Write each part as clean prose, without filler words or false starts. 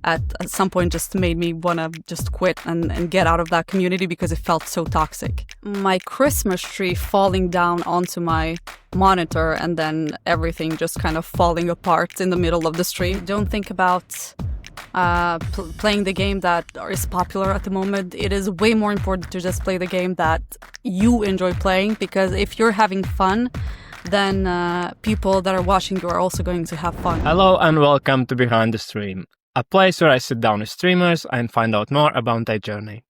at some point just made me want to just quit and get out of that community because it felt so toxic. My Christmas tree falling down onto my monitor and then everything just kind of falling apart in the middle of the street. Don't think about playing the game that is popular at the moment. It is way more important to just play the game that you enjoy playing, because if you're having fun, then people that are watching you are also going to have fun. Hello and welcome to Behind the Stream, a place where I sit down with streamers and find out more about their journey.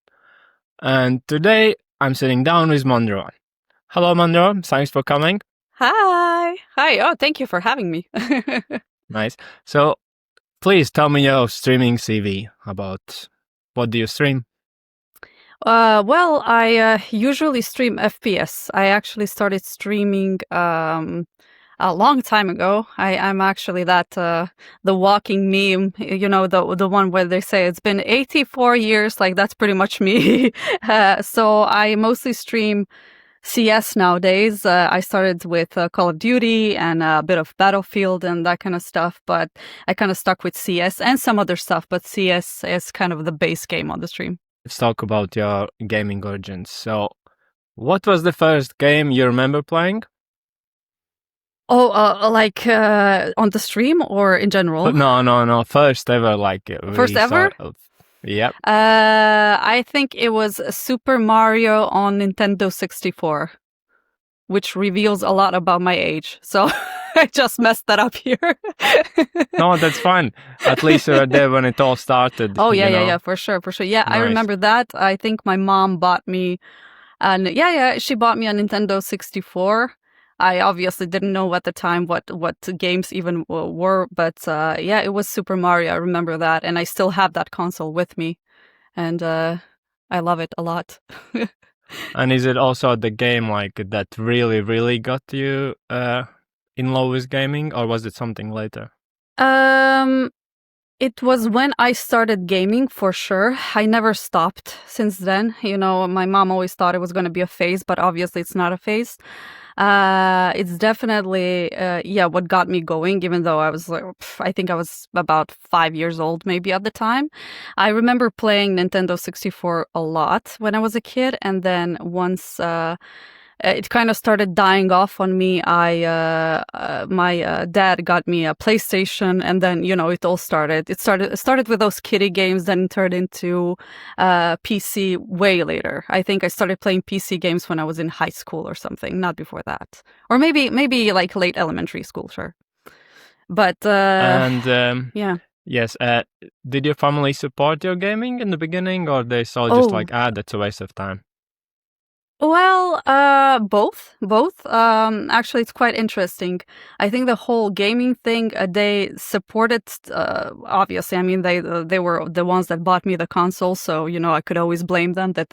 And today I'm sitting down with Monroe. Hello Monroe, thanks for coming. Hi. Oh, thank you for having me. Nice. So please tell me your streaming CV. About what do you stream? Well, I usually stream FPS. I actually started streaming a long time ago. I'm actually the walking meme, you know, the one where they say it's been 84 years, like that's pretty much me. So I mostly stream CS nowadays. I started with Call of Duty and a bit of Battlefield and that kind of stuff, but I kind of stuck with CS and some other stuff, but CS is kind of the base game on the stream. Let's talk about your gaming origins. So, what was the first game you remember playing? Oh, on the stream or in general? No. First ever, First ever? Yep. I think it was Super Mario on Nintendo 64, which reveals a lot about my age. So I just messed that up here. No, that's fine. At least you were there when it all started. Oh, yeah, for sure. Yeah, nice. I remember that. I think my mom bought me, she bought me a Nintendo 64. I obviously didn't know at the time what games even were, but it was Super Mario. I remember that, and I still have that console with me, and I love it a lot. And is it also the game that really got you in love with gaming, or was it something later? It was when I started gaming, for sure. I never stopped since then. You know, my mom always thought it was going to be a phase, but obviously it's not a phase. It's definitely, what got me going, even though I was I think I was about 5 years old maybe at the time. I remember playing Nintendo 64 a lot when I was a kid, and then once it kind of started dying off on me, my dad got me a PlayStation, and then, you know, it all started. It started with those kiddie games, then turned into PC way later. I think I started playing PC games when I was in high school or something, not before that. Or maybe like late elementary school, sure. But yeah. Yes. Did your family support your gaming in the beginning, or they saw just that's a waste of time? Well, both. Actually, it's quite interesting. I think the whole gaming thing, they supported, obviously. I mean, they were the ones that bought me the console, so, you know, I could always blame them that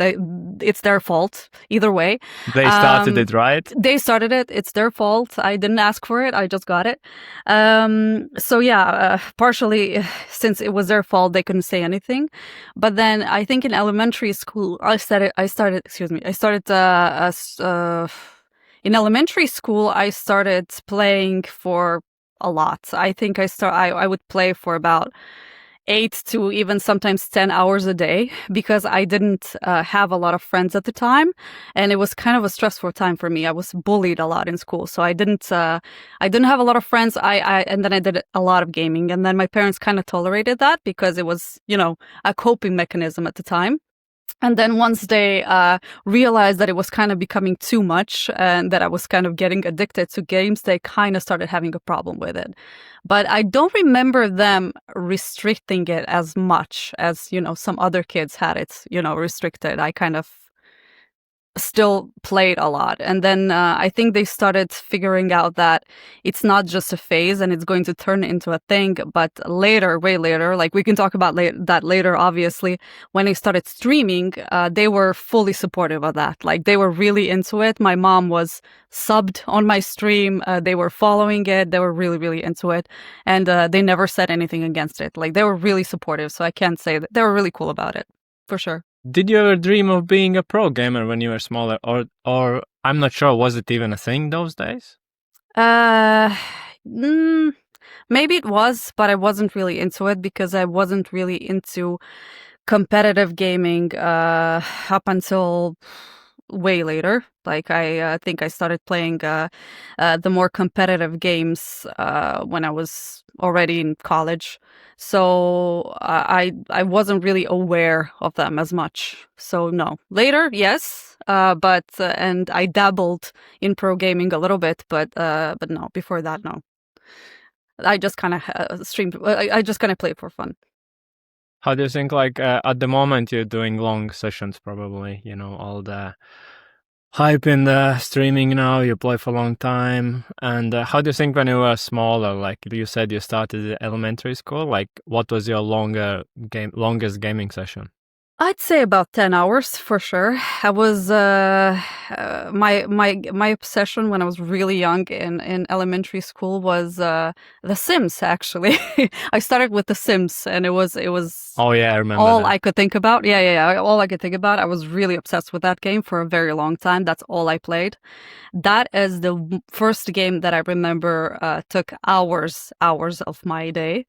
it's their fault either way. They started it, right? They started it. It's their fault. I didn't ask for it. I just got it. So yeah, partially since it was their fault, they couldn't say anything. But then I think in elementary school, in elementary school, I started playing for a lot. I think I would play for about 8 to even sometimes 10 hours a day, because I didn't have a lot of friends at the time, and it was kind of a stressful time for me. I was bullied a lot in school, so I didn't have a lot of friends. And then I did a lot of gaming, and then my parents kind of tolerated that because it was, you know, a coping mechanism at the time. And then once they realized that it was kind of becoming too much and that I was kind of getting addicted to games, they kind of started having a problem with it. But I don't remember them restricting it as much as, you know, some other kids had it, you know, restricted. I kind of still played a lot. And then I think they started figuring out that it's not just a phase and it's going to turn into a thing. But later, way later, like we can talk about that later, obviously, when I started streaming, they were fully supportive of that. Like they were really into it. My mom was subbed on my stream. They were following it. They were really into it. And they never said anything against it. Like they were really supportive. So I can't say that they were really cool about it, for sure. Did you ever dream of being a pro gamer when you were smaller, or I'm not sure, was it even a thing those days? Maybe it was, but I wasn't really into it because I wasn't really into competitive gaming up until way later. Like I think I started playing the more competitive games when I was already in college. So I wasn't really aware of them as much. So no, later yes, but and I dabbled in pro gaming a little bit, but no, before that no. I just kind of streamed. I just kind of played for fun. How do you think, like, at the moment you're doing long sessions, probably, all the hype in the streaming now, you play for a long time. And how do you think when you were smaller, like you said you started at elementary school, like what was your longest gaming session? I'd say about 10 hours for sure. I was my obsession when I was really young in elementary school was The Sims actually. I started with The Sims and it was Oh yeah, I remember all that. I could think about. Yeah. All I could think about. I was really obsessed with that game for a very long time. That's all I played. That is the first game that I remember took hours of my day,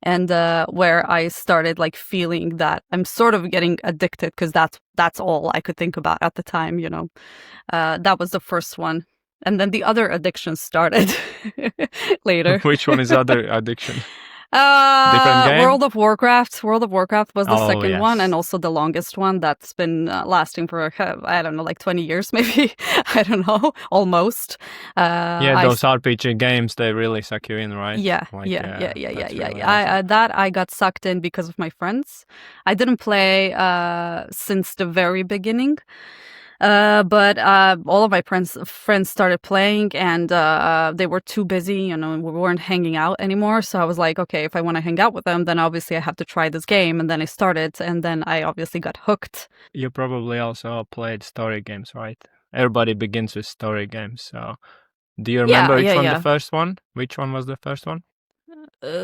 and where I started like feeling that I'm sort of getting addicted because that's all I could think about at the time. That was the first one, and then the other addictions started later. Which one is other addiction? Different game? World of Warcraft. World of Warcraft was the Oh second one, and yes. also the longest one that's been lasting for I don't know, like 20 years, maybe. I don't know, almost. Yeah, I those RPG games, they really suck you in, right? Yeah, Like, yeah, yeah, yeah, yeah, that's yeah, really yeah. awesome. That I got sucked in because of my friends. I didn't play since the very beginning, but all of my friends started playing, and they were too busy. We weren't hanging out anymore. So I was like, okay, if I want to hang out with them, then obviously I have to try this game. And then I started, and then I obviously got hooked. You probably also played story games, right? Everybody begins with story games, so do you Yeah, remember which yeah, one the yeah. first one? Which one was the first one?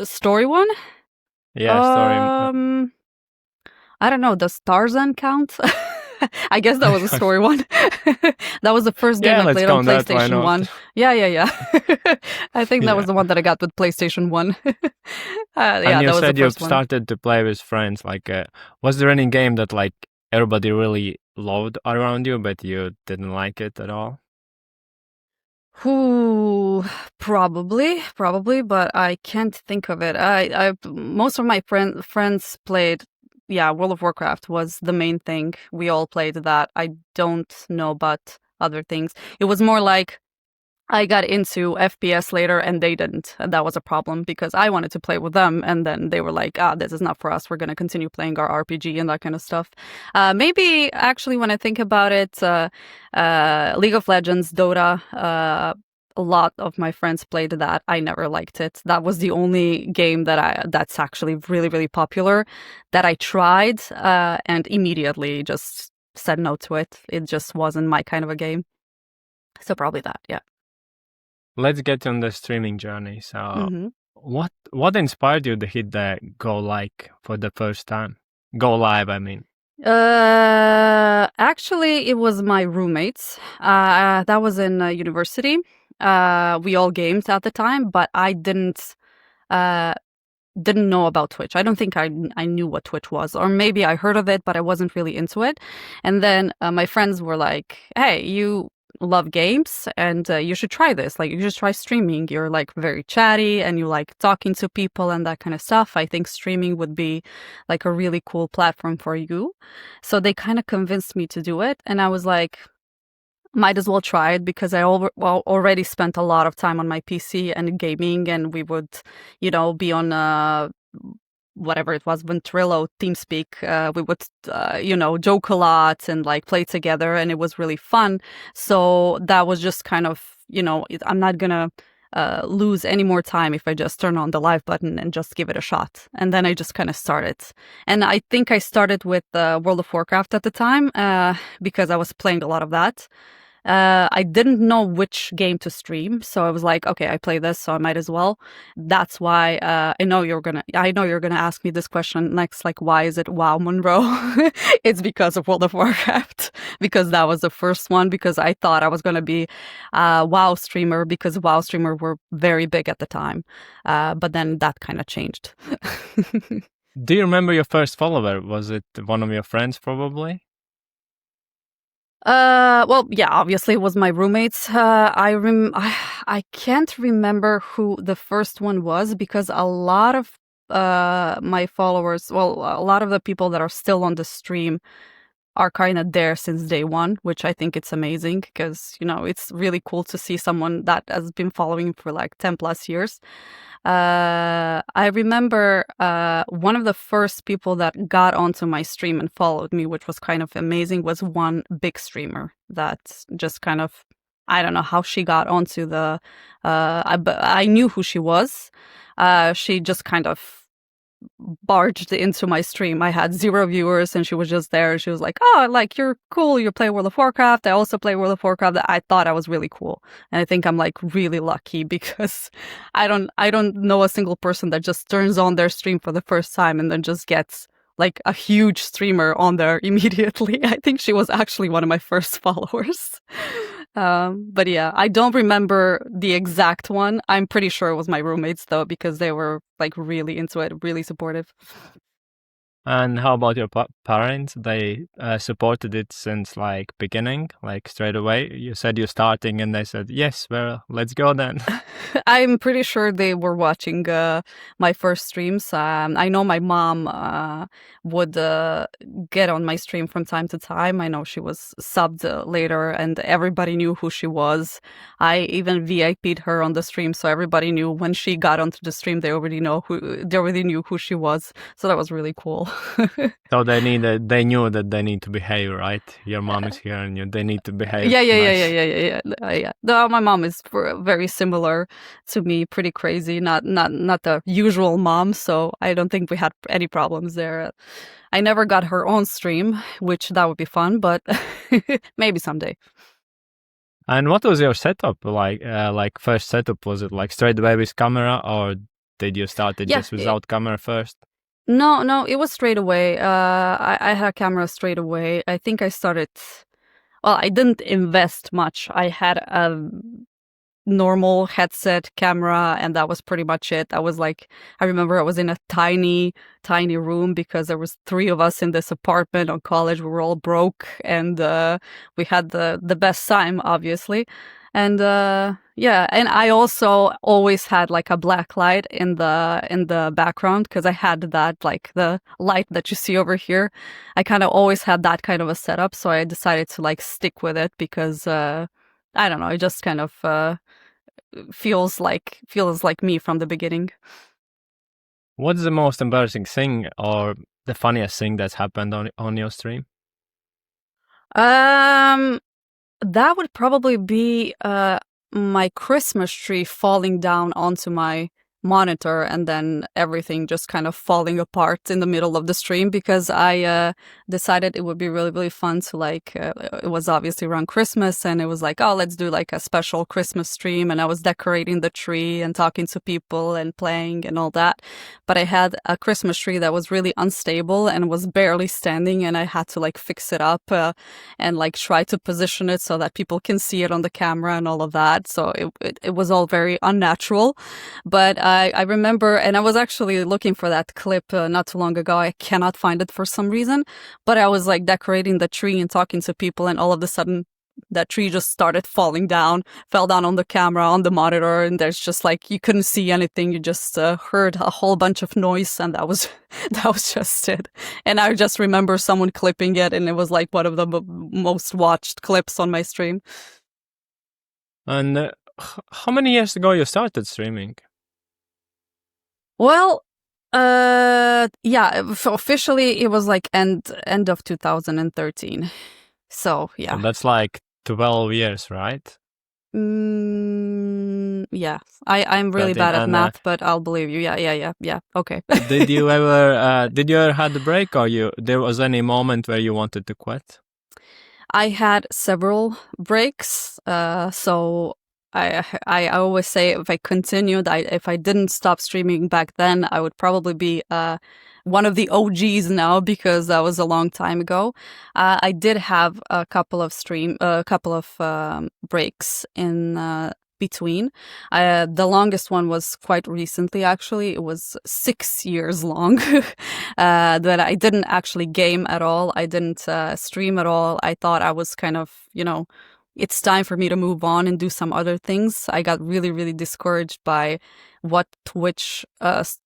Story one. Yeah, story. Um, I don't know. Does Tarzan count? I guess that was a story one. That was the first game Yeah, I let's played on count that. Why PlayStation not? 1. Yeah. I think that Yeah. was the one that I got with PlayStation 1. And Yeah, you that was the said you first one. started to play with friends. Like, was there any game that like everybody really loved around you, but you didn't like it at all? Who probably, but I can't think of it. Most of my friends played. Yeah, World of Warcraft was the main thing. We all played that. I don't know about other things. It was more like I got into FPS later and they didn't. And that was a problem because I wanted to play with them. And then they were like, this is not for us. We're going to continue playing our RPG and that kind of stuff. Maybe actually, when I think about it, League of Legends, Dota, a lot of my friends played that. I never liked it. That was the only game that's actually really, really popular that I tried and immediately just said no to it. It just wasn't my kind of a game. So probably that, yeah. Let's get on the streaming journey. So, Hmm. what inspired you to hit the go like for the first time? Go live, I mean. Actually, it was my roommates. That was in university. We all gamed at the time, but I uh, didn't know about Twitch. I don't think I knew what Twitch was, or maybe I heard of it, but I wasn't really into it. And then my friends were like, "Hey, you love games, and you should try this. Like, you should try streaming. You're like very chatty, and you like talking to people and that kind of stuff. I think streaming would be like a really cool platform for you." So they kind of convinced me to do it, and I was like, might as well try it because already spent a lot of time on my PC and gaming, and we would, be on whatever it was, Ventrilo, TeamSpeak. We would, joke a lot and like play together, and it was really fun. So that was just kind of, I'm not gonna lose any more time if I just turn on the live button and just give it a shot. And then I just kind of started. And I think I started with World of Warcraft at the time because I was playing a lot of that. I didn't know which game to stream, so I was like, okay, I play this, so I might as well. That's why I know you're gonna ask me this question next, like, why is it wowMonroe? It's because of World of Warcraft, because that was the first one. Because I thought I was gonna be a WoW streamer, because WoW streamer were very big at the time, but then that kind of changed. Do you remember your first follower? Was it one of your friends, probably? Well, yeah, obviously it was my roommates. I can't remember who the first one was, because a lot of my followers, well, a lot of the people that are still on the stream are kind of there since day one, which I think it's amazing, because, you know, it's really cool to see someone that has been following for like 10 plus years. I remember one of the first people that got onto my stream and followed me, which was kind of amazing, was one big streamer that just kind of, I don't know how she got onto the, I knew who she was. She just kind of barged into my stream. I had 0 viewers and she was just there. She was like, oh, like, you're cool. You play World of Warcraft. I also play World of Warcraft. I thought I was really cool. And I think I'm like really lucky, because I don't know a single person that just turns on their stream for the first time and then just gets like a huge streamer on there immediately. I think she was actually one of my first followers. But yeah, I don't remember the exact one. I'm pretty sure it was my roommates though, because they were like really into it, really supportive. And how about your parents? They supported it since like beginning, like straight away. You said you're starting, and they said, "Yes, well, let's go then." I'm pretty sure they were watching my first streams. I know my mom would get on my stream from time to time. I know she was subbed later, and everybody knew who she was. I even VIP'd her on the stream, so everybody knew when she got onto the stream. They already knew who she was. So that was really cool. So they knew that they need to behave, right? Your mom is here, and they need to behave. Yeah. No, my mom is very similar to me, pretty crazy. Not the usual mom, so I don't think we had any problems there. I never got her own stream, which that would be fun, but maybe someday. And what was your setup like? Like first setup, was it like straight away with camera, or did you start it just without camera first? No, it was straight away. I had a camera straight away. I think I started. Well, I didn't invest much. I had a normal headset camera, and that was pretty much it. I remember I was in a tiny room, because there was 3 of us in this apartment on college. We were all broke, and we had the best time, obviously. And yeah, and I also always had like a black light in the background, because I had that, like the light that you see over here. I kind of always had that kind of a setup, so I decided to like stick with it, because I don't know, it just kind of feels like me from the beginning. What's the most embarrassing thing or the funniest thing that's happened on your stream? That would probably be my Christmas tree falling down onto my monitor, and then everything just kind of falling apart in the middle of the stream, because I decided it would be really, really fun to like, it was obviously around Christmas, and it was like, oh, let's do like a special Christmas stream, and I was decorating the tree and talking to people and playing and all that. But I had a Christmas tree that was really unstable and was barely standing, and I had to like fix it up and like try to position it so that people can see it on the camera and all of that. So it was all very unnatural. But I remember, and I was actually looking for that clip not too long ago. I cannot find it for some reason, but I was like decorating the tree and talking to people, and all of a sudden that tree just started falling down, fell down on the camera, on the monitor, and there's just like, you couldn't see anything. You just heard a whole bunch of noise, and that was just it. And I just remember someone clipping it, and it was like one of the most watched clips on my stream. And how many years ago you started streaming? Well, yeah, officially it was like end of 2013. So yeah. So that's like 12 years, right? Yeah. I'm really bad at math, but I'll believe you. Yeah. Okay. Did you ever had a break, or there was any moment where you wanted to quit? I had several breaks, so I always say if I continued, if I didn't stop streaming back then, I would probably be one of the OGs now because that was a long time ago. I did have a couple of breaks in between. The longest one was quite recently, actually. It was 6 years long that I didn't actually game at all. I didn't stream at all. I thought I was kind of, it's time for me to move on and do some other things. I got really, really discouraged by what Twitch has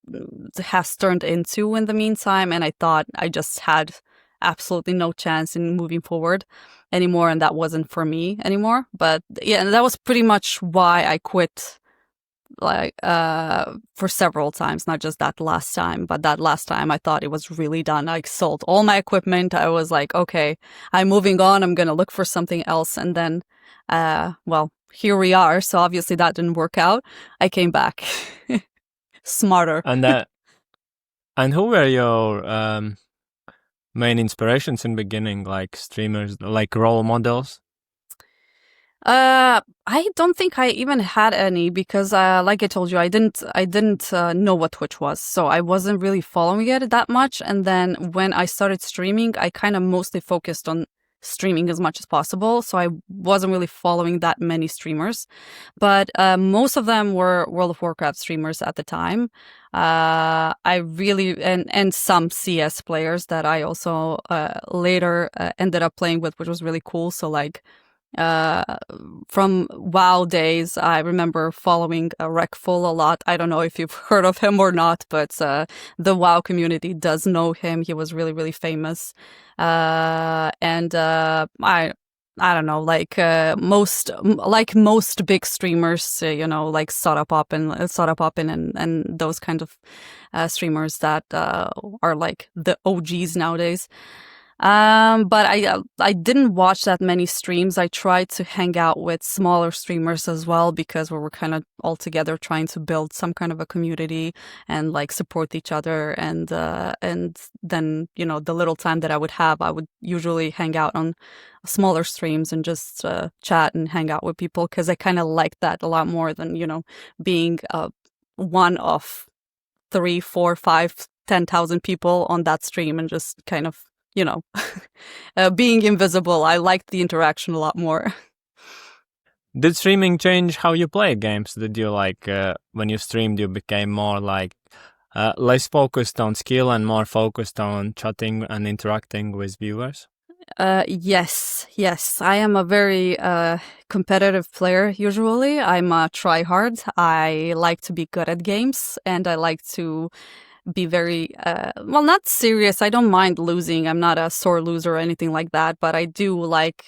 turned into in the meantime. And I thought I just had absolutely no chance in moving forward anymore. And that wasn't for me anymore. But yeah, that was pretty much why I quit, like for several times, not just that last time. But that last time I thought it was really done. I sold all my equipment. I was like, okay, I'm moving on. I'm gonna look for something else. And then well, here we are. So obviously that didn't work out. I came back smarter. And and who were your main inspirations in beginning, like streamers, like role models? I don't think I even had any because, like I told you, I didn't know what Twitch was, so I wasn't really following it that much. And then when I started streaming, I kind of mostly focused on streaming as much as possible, so I wasn't really following that many streamers. But most of them were World of Warcraft streamers at the time. I really and some CS players that I also later ended up playing with, which was really cool. So like uh from WoW days, I remember following Rekful a lot. I don't know if you've heard of him or not, but the WoW community does know him. He was really, really famous. And I don't know, like most big streamers, like Soda Poppin and those kind of streamers that are like the OGs nowadays. But I didn't watch that many streams. I tried to hang out with smaller streamers as well because we were kind of all together trying to build some kind of a community and like support each other. And then the little time that I would have, I would usually hang out on smaller streams and just chat and hang out with people because I kind of like that a lot more than being one of 3, 4, 5, 10,000 people on that stream and just kind of you know, being invisible. I liked the interaction a lot more. Did streaming change how you play games? Did you like when you streamed, you became more like less focused on skill and more focused on chatting and interacting with viewers? Yes. I am a very competitive player usually. I'm a tryhard. I like to be good at games and I like to be very well, not serious. I don't mind losing. I'm not a sore loser or anything like that, but I do like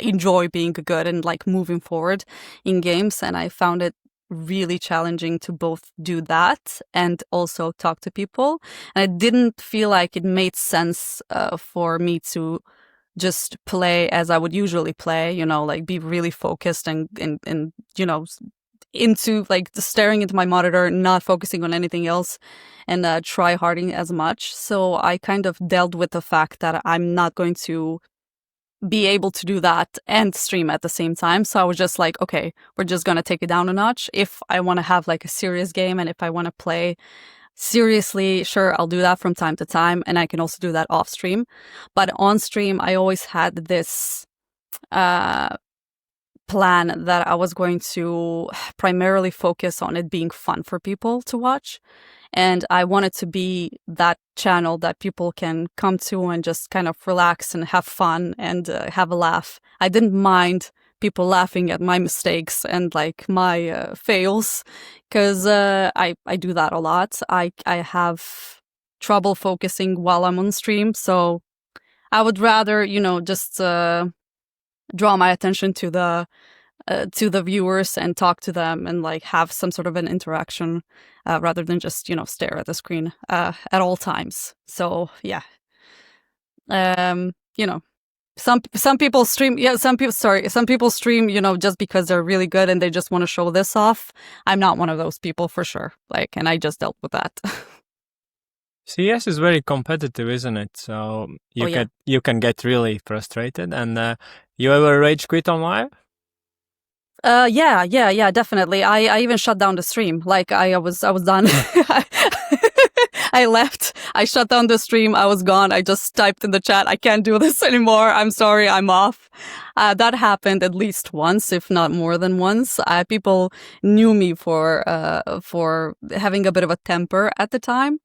enjoy being good and like moving forward in games. And I found it really challenging to both do that and also talk to people. And I didn't feel like it made sense for me to just play as I would usually play, like be really focused and into like staring into my monitor, not focusing on anything else and try harding as much. So I kind of dealt with the fact that I'm not going to be able to do that and stream at the same time. So I was just like, okay, we're just going to take it down a notch. If I want to have like a serious game and if I want to play seriously, sure, I'll do that from time to time. And I can also do that off stream. But on stream, I always had this plan that I was going to primarily focus on it being fun for people to watch. And I wanted to be that channel that people can come to and just kind of relax and have fun and have a laugh. I didn't mind people laughing at my mistakes and like my fails because I do that a lot. I have trouble focusing while I'm on stream. So I would rather, just draw my attention to the viewers and talk to them and like have some sort of an interaction rather than just stare at the screen at all times. So yeah, some people stream. Yeah, some people stream. Just because they're really good and they just want to show this off. I'm not one of those people for sure. Like, and I just dealt with that. CS is very competitive, isn't it? So Oh yeah. you can get really frustrated. And you ever rage quit on live? Yeah, definitely. I even shut down the stream. Like I was done. I left. I shut down the stream. I was gone. I just typed in the chat, I can't do this anymore. I'm sorry. I'm off. That happened at least once, if not more than once. People knew me for having a bit of a temper at the time.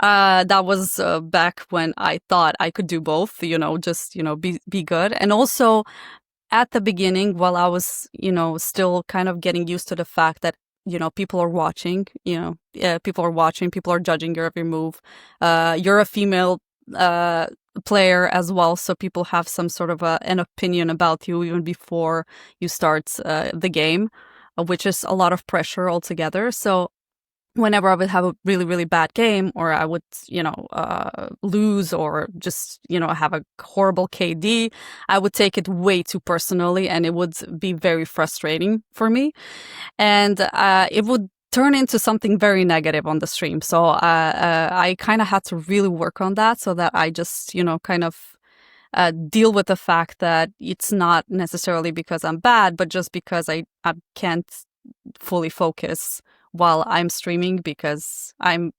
That was back when I thought I could do both, just, be good. And also at the beginning, while I was, still kind of getting used to the fact that, people are watching, people are watching, people are judging your every move. You're a female player as well, so people have some sort of an opinion about you even before you start the game, which is a lot of pressure altogether. So whenever I would have a really, really bad game, or I would, lose, or just, have a horrible KD, I would take it way too personally, and it would be very frustrating for me. And it would turn into something very negative on the stream. So I kind of had to really work on that, so that I just, kind of deal with the fact that it's not necessarily because I'm bad, but just because I can't fully focus while I'm streaming, because I'm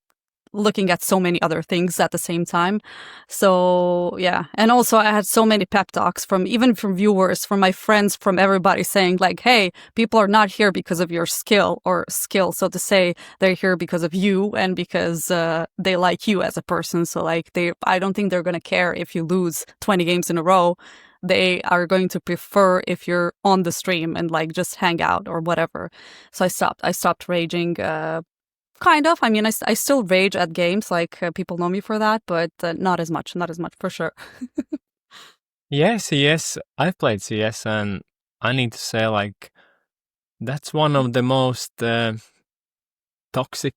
looking at so many other things at the same time. So yeah. And also I had so many pep talks from viewers, from my friends, from everybody saying like, hey, people are not here because of your skill, so to say. They're here because of you, and because they like you as a person. So like I don't think they're going to care if you lose 20 games in a row. They are going to prefer if you're on the stream and like just hang out or whatever. So I stopped raging. Kind of. I mean, I still rage at games. Like people know me for that, but not as much. Not as much for sure. Yeah, CS. I've played CS, and I need to say, like, that's one of the most toxic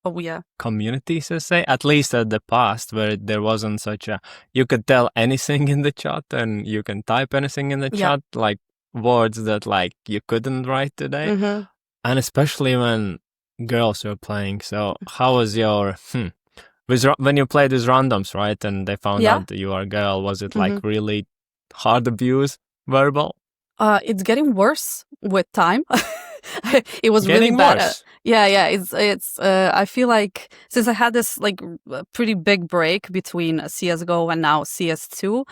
Oh yeah. communities, I say, at least at the past, where there wasn't such a, you could tell anything in the chat, and you can type anything in the Yeah. chat, like words that like you couldn't write today. Mm-hmm. And especially when girls were playing. So how was your when you played with randoms, right, and they found Yeah. out that you are a girl, was it like Mm-hmm. really hard abuse, verbal? It's getting worse with time. It was really Getting bad. worse. Yeah. It's. I feel like since I had this like pretty big break between CS:GO and now CS2,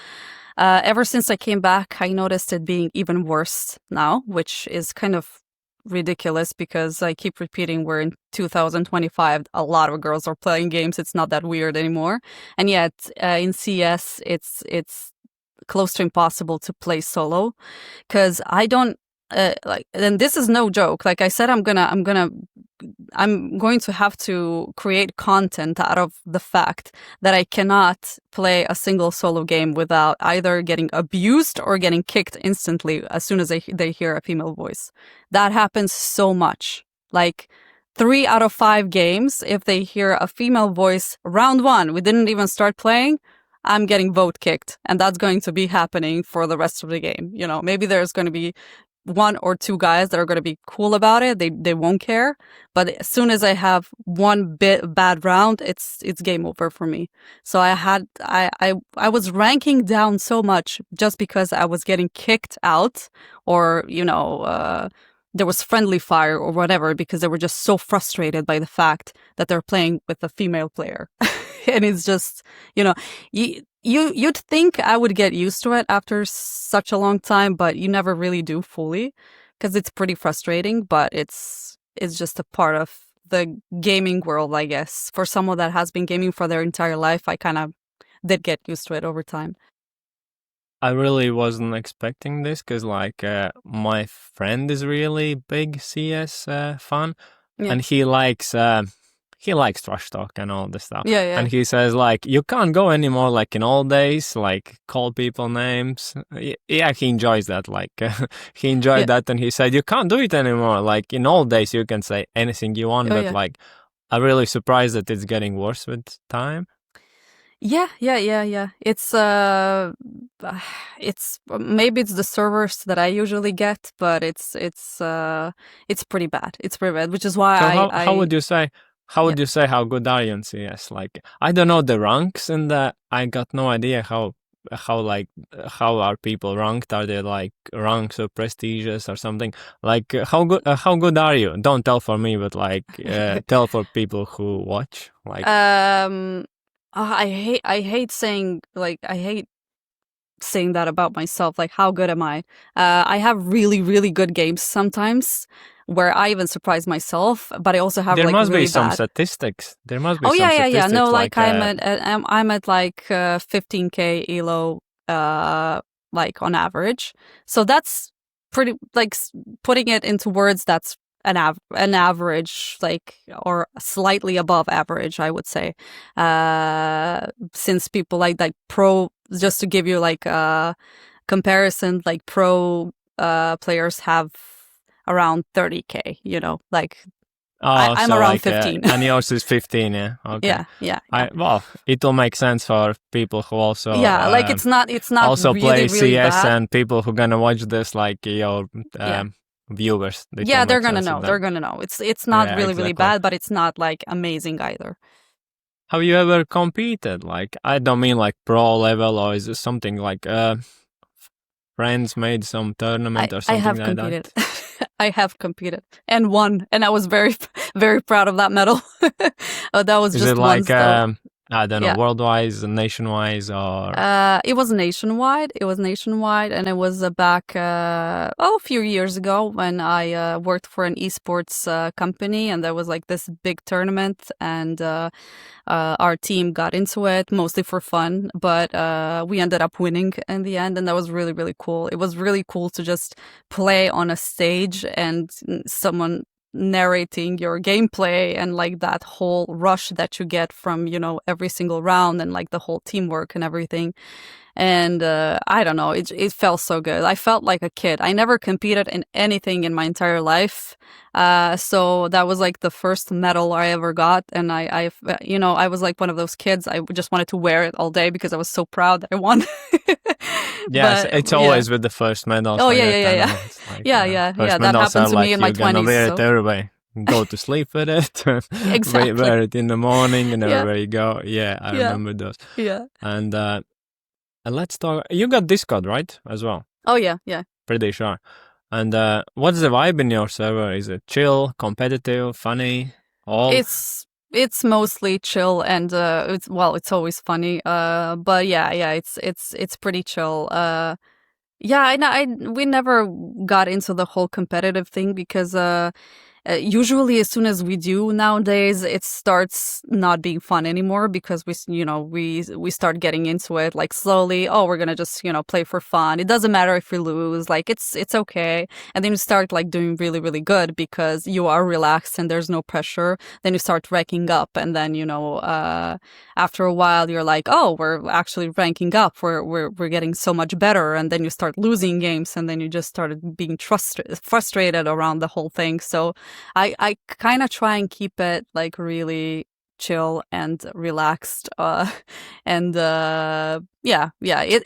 ever since I came back, I noticed it being even worse now, which is kind of ridiculous because I keep repeating we're in 2025. A lot of girls are playing games. It's not that weird anymore, and yet in CS, it's close to impossible to play solo, because I don't like. And this is no joke. Like I said, I'm going to have to create content out of the fact that I cannot play a single solo game without either getting abused or getting kicked instantly as soon as they hear a female voice. That happens so much. Like 3 out of 5 games, if they hear a female voice, round 1, we didn't even start playing, I'm getting vote kicked. And that's going to be happening for the rest of the game. Maybe there's going to be 1 or 2 guys that are going to be cool about it. They won't care. But as soon as I have one bad round, it's game over for me. So I was ranking down so much just because I was getting kicked out, or there was friendly fire or whatever, because they were just so frustrated by the fact that they're playing with a female player. And it's just, you'd think I would get used to it after such a long time, but you never really do fully, because it's pretty frustrating. But it's just a part of the gaming world, I guess. For someone that has been gaming for their entire life, I kind of did get used to it over time. I really wasn't expecting this, because like my friend is really big CS fan, Yeah. and he likes trash talk and all this stuff. Yeah. And he says like, you can't go anymore like in old days, like call people names. Yeah, he enjoys that. Like he enjoyed that, and he said you can't do it anymore. Like in old days, you can say anything you want, but like I'm really surprised that it's getting worse with time. Yeah. It's maybe it's the servers that I usually get, but it's pretty bad. It's pretty bad, which is why So how would you say How would Yeah. you say how good are you in CS? Like I don't know the ranks, and I got no idea how are people ranked? Are they like ranks or prestigious or something? Like how good are you? Don't tell for me, but like tell for people who watch. Like Um, I hate saying that about myself. Like, how good am I? I have really, really good games sometimes where I even surprise myself, but I also have there like must be really some bad. statistics. There must be Oh some yeah. No, statistics like like I'm at like 15K elo, like on average. So that's pretty like putting it into words. That's an average, like, or slightly above average, I would say. Since people like pro, just to give you like a comparison, like pro players have around 30K. Like oh, I'm so around like 15. and yours is 15, yeah. Okay. Yeah. Well, it'll make sense for people who Yeah, like it's not also really play really CS bad. and people who gonna watch this, like your Yeah. viewers. It will Yeah, they're make gonna sense to know. They're them. gonna know. It's not Yeah, really really exactly. bad, but it's not like amazing either. Have you ever competed? Like I don't mean like pro level, or is it something like friends made some tournament or I something have like competed. that? I have competed and won, and I was very very proud of that medal. That was Is it just like once though. I don't know, Yeah. worldwide, nationwide, or It was nationwide. It was nationwide, and it was back a few years ago when I worked for an esports company, and there was like this big tournament, and our team got into it mostly for fun, but we ended up winning in the end, and that was really really cool. It was really cool to just play on a stage and someone narrating your gameplay and like that whole rush that you get from every single round and like the whole teamwork and everything. And I don't know, it felt so good. I felt like a kid. I never competed in anything in my entire life, so that was like the first medal I ever got. And I was like one of those kids. I just wanted to wear it all day because I was so proud that I won. yes, But it's yeah. always with the first medals Oh like yeah, that. yeah, I yeah, know yeah. it's like Yeah. first That medals happened are to me like in my you're gonna 20s. wear it So everywhere. Go to sleep with it, exactly. wear it in the morning, and Yeah, everywhere you go. Yeah, I yeah, remember those. yeah. And let's talk. You got Discord, right? As well, Oh yeah. pretty sure. And what's the vibe in your server? Is it chill, competitive, funny, all? It's mostly chill and it's always funny. But yeah, it's pretty chill. Yeah, we never got into the whole competitive thing because usually as soon as we do nowadays, it starts not being fun anymore because we start getting into it like slowly. Oh, we're gonna just play for fun. It doesn't matter if we lose. Like it's okay. And then you start like doing really really good because you are relaxed and there's no pressure. Then you start ranking up, and then after a while you're like, oh, we're actually ranking up. We're getting so much better. And then you start losing games, and then you just started being frustrated around the whole thing. So I kind of try and keep it like really chill and relaxed. And yeah,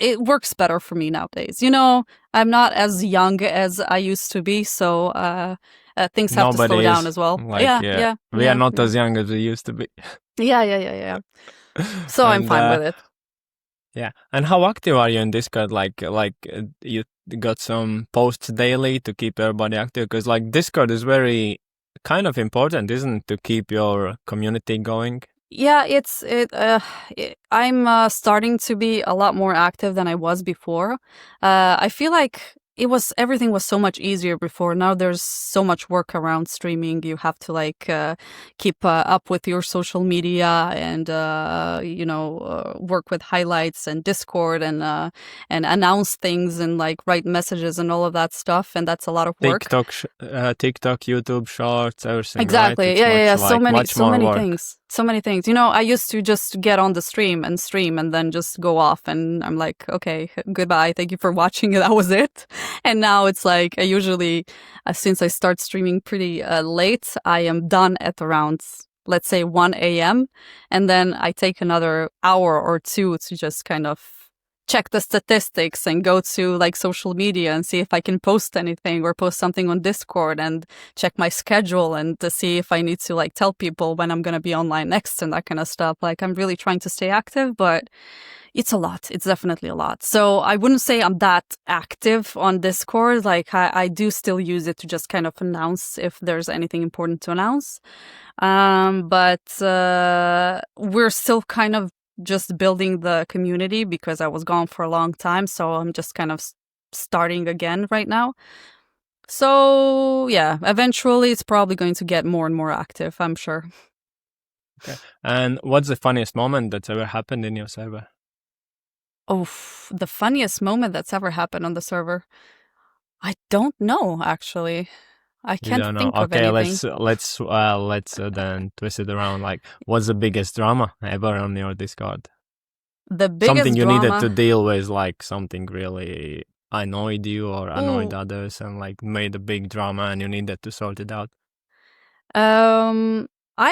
it works better for me nowadays. I'm not as young as I used to be, so things have to slow Nobody down is. as well. Like, Yeah, yeah, yeah, we are yeah, not yeah, as young as we used to be. yeah. So I'm And fine with it. yeah, and how active are you in Discord? You got some posts daily to keep everybody active? Because like Discord is very kind of important, isn't it, to keep your community going? Yeah, I'm starting to be a lot more active than I was before. I feel like everything was so much easier before. Now there's so much work around streaming. You have to like keep up with your social media and work with highlights and Discord and announce things and like write messages and all of that stuff. And that's a lot of work. TikTok, YouTube Shorts, everything, right? Exactly. It's Yeah. much So many, much so more many work. things. So many things. I used to just get on the stream and then just go off, and I'm like, okay, goodbye. Thank you for watching. That was it. And now it's like I usually, since I start streaming pretty late, I am done at around, let's say, 1 a.m. And then I take another hour or two to just kind of check the statistics and go to like social media and see if I can post anything or post something on Discord and check my schedule and to see if I need to like tell people when I'm going to be online next and that kind of stuff. Like I'm really trying to stay active, but it's a lot. It's definitely a lot. So I wouldn't say I'm that active on Discord. Like I do still use it to just kind of announce if there's anything important to announce. But we're still kind of just building the community because I was gone for a long time. So I'm just kind of starting again right now. So yeah, eventually it's probably going to get more and more active, I'm sure. Okay. And what's the funniest moment that's ever happened in your server? Oh, the funniest moment that's ever happened on the server. I don't know, actually. I You can't don't know. think of Okay, anything. let's then twist it around. Like, what's the biggest drama ever on your Discord? The Something biggest you needed to drama. deal with, like something really annoyed you or annoyed Oh, others, and like made a big drama, and you needed to sort it out. um, I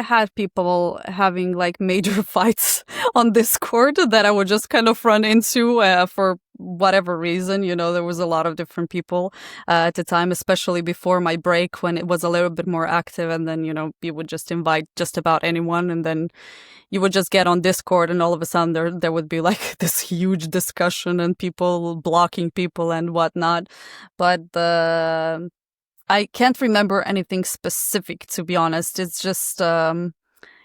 had people having like major fights on Discord that I would just kind of run into for whatever reason. You know, there was a lot of different people at the time, especially before my break when it was a little bit more active. And then, you know, you would just invite just about anyone, and then you would just get on Discord, and all of a sudden there would be like this huge discussion and people blocking people and whatnot. But I can't remember anything specific, to be honest. It's just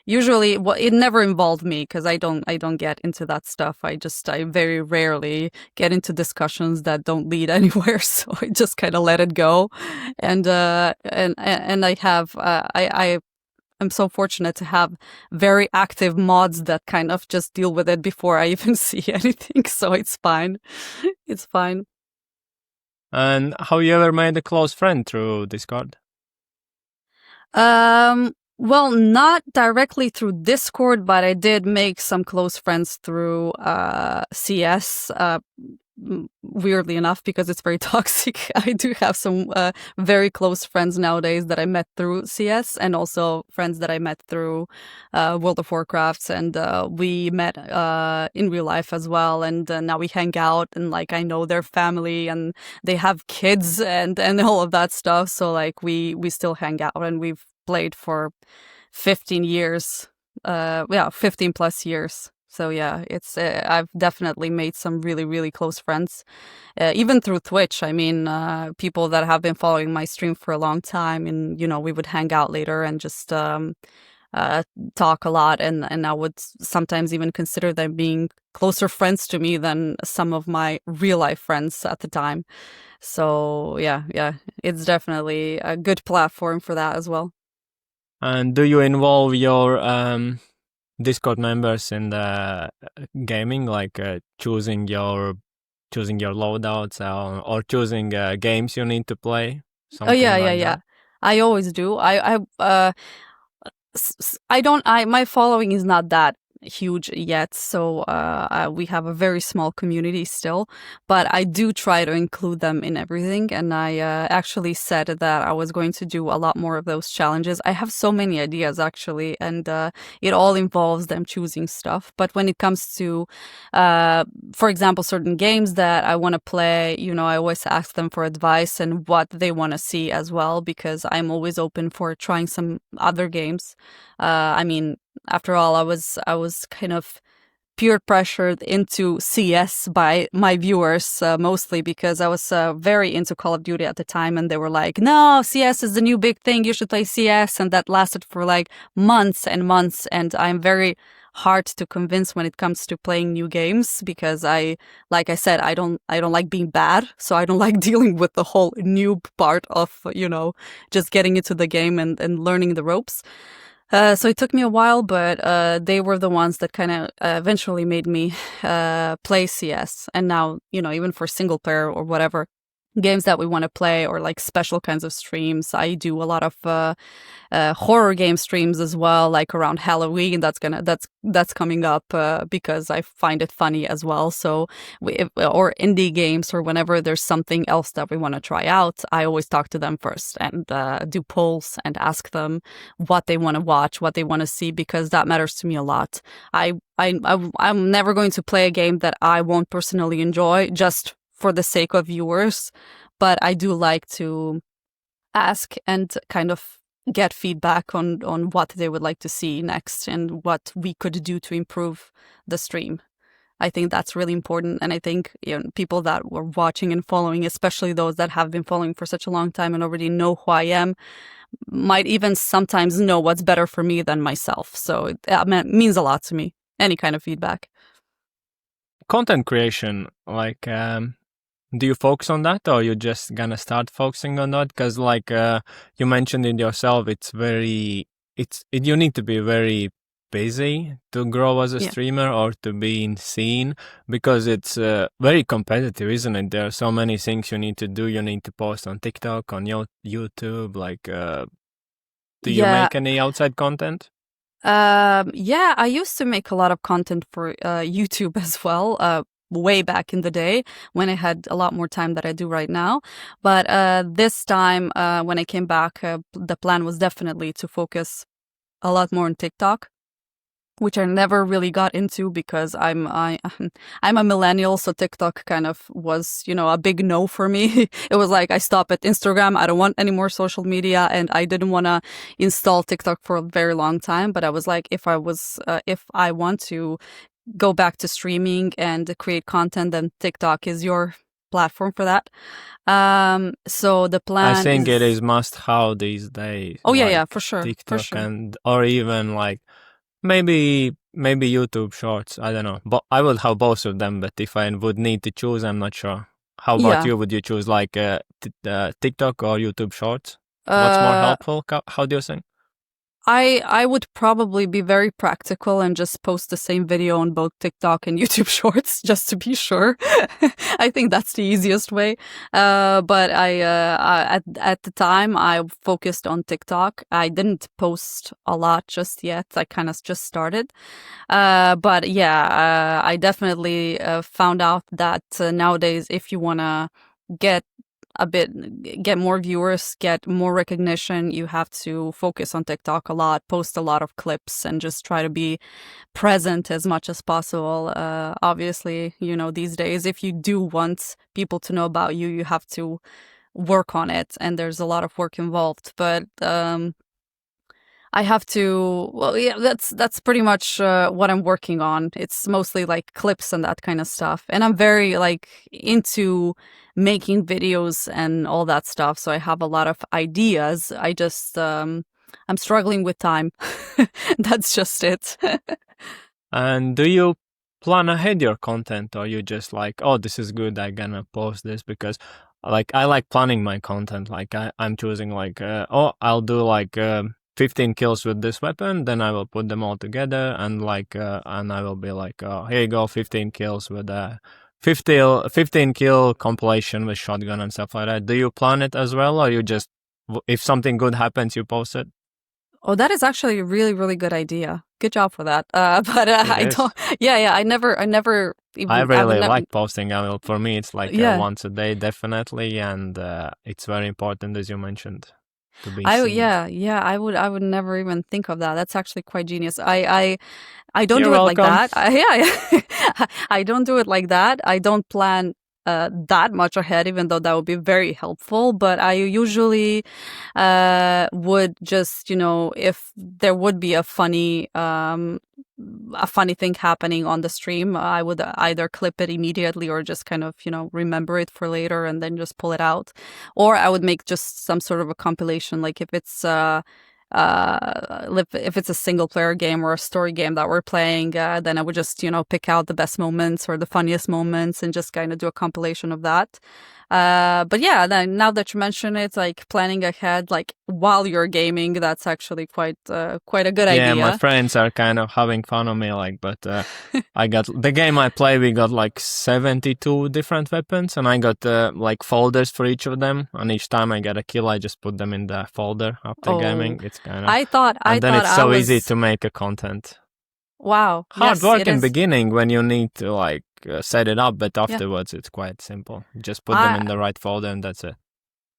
usually it never involved me because I don't get into that stuff. I very rarely get into discussions that don't lead anywhere, so I just kind of let it go. And I have I am so fortunate to have very active mods that kind of just deal with it before I even see anything, so it's fine. It's fine. And how you ever made a close friend through Discord? Well, not directly through Discord, but I did make some close friends through CS. Weirdly enough, because it's very toxic, I do have some very close friends nowadays that I met through CS, and also friends that I met through World of Warcraft, and we met in real life as well, and now we hang out, and like I know their family, and they have kids, and all of that stuff. So like we still hang out, and we've played for 15 years. Yeah, 15 plus years. So yeah, it's I've definitely made some really really close friends, even through Twitch. I mean, people that have been following my stream for a long time, and you know, we would hang out later and just uh, talk a lot, and I would sometimes even consider them being closer friends to me than some of my real life friends at the time. So yeah, yeah, it's definitely a good platform for that as well. And do you involve your Discord members in the gaming, like choosing your loadouts or choosing games you need to play, Oh something yeah, yeah, like yeah. that? I always do. I don't. My following is not that huge yet, so we have a very small community still. But I do try to include them in everything, and I actually said that I was going to do a lot more of those challenges. I have so many ideas actually, and it all involves them choosing stuff. But when it comes to, uh, for example, certain games that I want to play, you know, I always ask them for advice and what they want to see as well, because I'm always open for trying some other games. I mean, after all, I was kind of peer pressured into CS by my viewers, mostly because I was very into Call of Duty at the time, and they were like, "No, CS is the new big thing. You should play CS," and that lasted for like months and months. And I'm very hard to convince when it comes to playing new games because like I said, I don't like being bad, so I don't like dealing with the whole noob part of just getting into the game and learning the ropes. So it took me a while, but they were the ones that kind of eventually made me play CS. And now, even for single player or whatever, games that we want to play, or like special kinds of streams. I do a lot of horror game streams as well, like around Halloween. That's coming up because I find it funny as well. So or indie games, or whenever there's something else that we want to try out, I always talk to them first and do polls and ask them what they want to watch, what they want to see, because that matters to me a lot. I'm never going to play a game that I won't personally enjoy just for the sake of viewers, but I do like to ask and kind of get feedback on what they would like to see next and what we could do to improve the stream. I think that's really important, and I think people that were watching and following, especially those that have been following for such a long time and already know who I am, might even sometimes know what's better for me than myself. So it means a lot to me. Any kind of feedback. Content creation, like, do you focus on that, or you just gonna start focusing on that? Because like you mentioned it yourself, you need to be very busy to grow as a streamer or to be in scene, because it's very competitive, isn't it? There are so many things you need to do. You need to post on TikTok, on your YouTube. Like, do you make any outside content? Yeah, I used to make a lot of content for YouTube as well. Way back in the day when I had a lot more time than I do right now. But this time when I came back, the plan was definitely to focus a lot more on TikTok, which I never really got into because I'm a millennial, so TikTok kind of was, a big no for me. It was like I stop at Instagram. I don't want any more social media, and I didn't want to install TikTok for a very long time. But I was like, if I want to go back to streaming and create content, then TikTok is your platform for that. So the plan I think it is must how these days. Oh like yeah, for sure. TikTok For sure. and or even like maybe YouTube Shorts. I don't know, but I would have both of them. But if I would need to choose, I'm not sure. How about you? Would you choose like TikTok or YouTube Shorts? What's more helpful? How do you think? I would probably be very practical and just post the same video on both TikTok and YouTube Shorts just to be sure. I think that's the easiest way. But at the time I focused on TikTok. I didn't post a lot just yet. I kind of just started. But yeah, I definitely found out that nowadays, if you want to get get more viewers, get more recognition, you have to focus on TikTok a lot, post a lot of clips, and just try to be present as much as possible. Obviously, these days, if you do want people to know about you, you have to work on it, and there's a lot of work involved. But I have to, well, yeah, that's pretty much what I'm working on. It's mostly like clips and that kind of stuff. And I'm very like into making videos and all that stuff. So I have a lot of ideas. I just, I'm struggling with time. That's just it. And do you plan ahead your content, or you just like, oh, this is good, I'm gonna post this? Because like I like planning my content. Like I'm choosing like, I'll do like 15 kills with this weapon, then I will put them all together and like and I will be like, oh, here you go, 15 kills with a 15 kill compilation with shotgun and stuff like that. Do you plan it as well, or you just, if something good happens, you post it? Oh, that is actually a really, really good idea. Good job for that. But I don't. Yeah. I never. I really like posting. For me, it's like once a day, definitely, and it's very important, as you mentioned, to be seen. Yeah. I would never even think of that. That's actually quite genius. I don't You're do it welcome. like that. I don't do it like that. I don't plan that much ahead, even though that would be very helpful. But I usually would just, if there would be a funny thing happening on the stream, I would either clip it immediately or just kind of, remember it for later and then just pull it out. Or I would make just some sort of a compilation, like if it's if it's a single player game or a story game that we're playing, then I would just, pick out the best moments or the funniest moments and just kind of do a compilation of that. But yeah, then now that you mention it, like planning ahead, like while you're gaming, that's actually quite a good Yeah, my idea. friends are kind of having fun on me, like, but I got the game I play. We got like 72 different weapons, and I got like folders for each of them. And each time I get a kill, I just put them in the folder after Oh, gaming. It's kind of, I and then thought it's I so easy was, to make a content. wow. Hard Yes, work it in is. beginning when you need to like set it up, but Yeah. afterwards it's quite simple. Just put them I in the right folder, and that's it.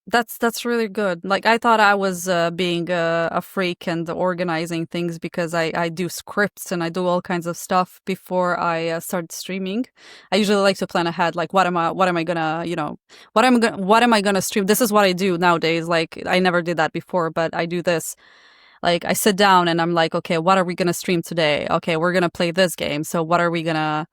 That's really good. Like I thought I was being a freak and organizing things because I do scripts and I do all kinds of stuff before I start streaming. I usually like to plan ahead. Like what am I gonna what am I gonna stream? This is what I do nowadays. Like I never did that before, but I do this. Like I sit down and I'm like, okay, what are we gonna stream today? Okay, we're gonna play this game. So what are we gonna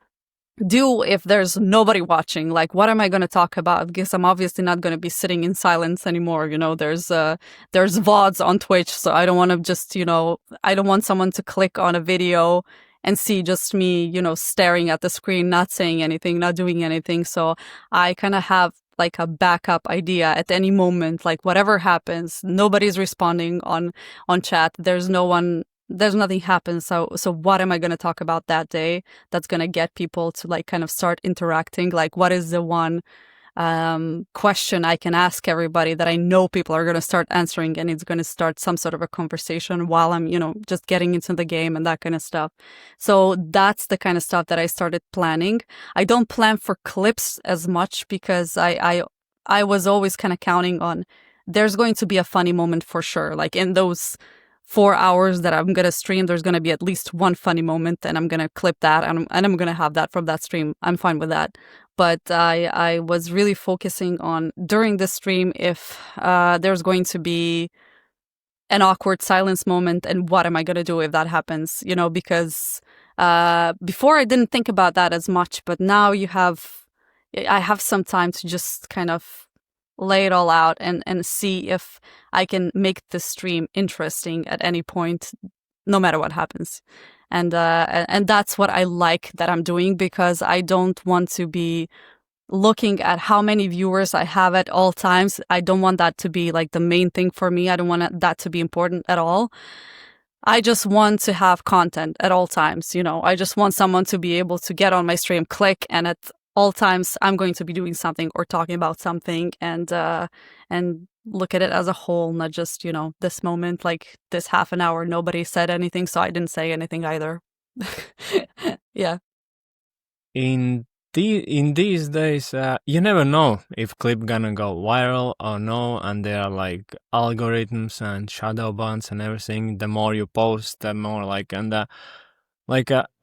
do if there's nobody watching? Like what am I going to talk about? Because I'm obviously not going to be sitting in silence anymore. There's VODs on Twitch, so I don't want to just, I don't want someone to click on a video and see just me, staring at the screen, not saying anything, not doing anything. So I kind of have like a backup idea at any moment. Like whatever happens, nobody's responding on chat. There's nothing happens. So what am I going to talk about that day that's going to get people to like kind of start interacting? Like what is the one question I can ask everybody that I know people are going to start answering, and it's going to start some sort of a conversation while I'm, just getting into the game and that kind of stuff. So that's the kind of stuff that I started planning. I don't plan for clips as much because I was always kind of counting on there's going to be a funny moment for sure. Like in those 4 hours that I'm gonna stream, there's gonna be at least one funny moment, and I'm gonna clip that, and I'm gonna have that from that stream. I'm fine with that. But I was really focusing on during the stream if there's going to be an awkward silence moment, and what am I gonna do if that happens? Because before I didn't think about that as much, but now I have some time to just kind of lay it all out and see if I can make the stream interesting at any point, no matter what happens. And that's what I like that I'm doing, because I don't want to be looking at how many viewers I have at all times. I don't want that to be like the main thing for me. I don't want that to be important at all. I just want to have content at all times. I just want someone to be able to get on my stream, click, and at all times I'm going to be doing something or talking about something, and look at it as a whole, not just, this moment, like this half an hour, nobody said anything, so I didn't say anything either. Yeah. In these days, you never know if clip gonna go viral or no, and there are like algorithms and shadow bans and everything. The more you post, the more like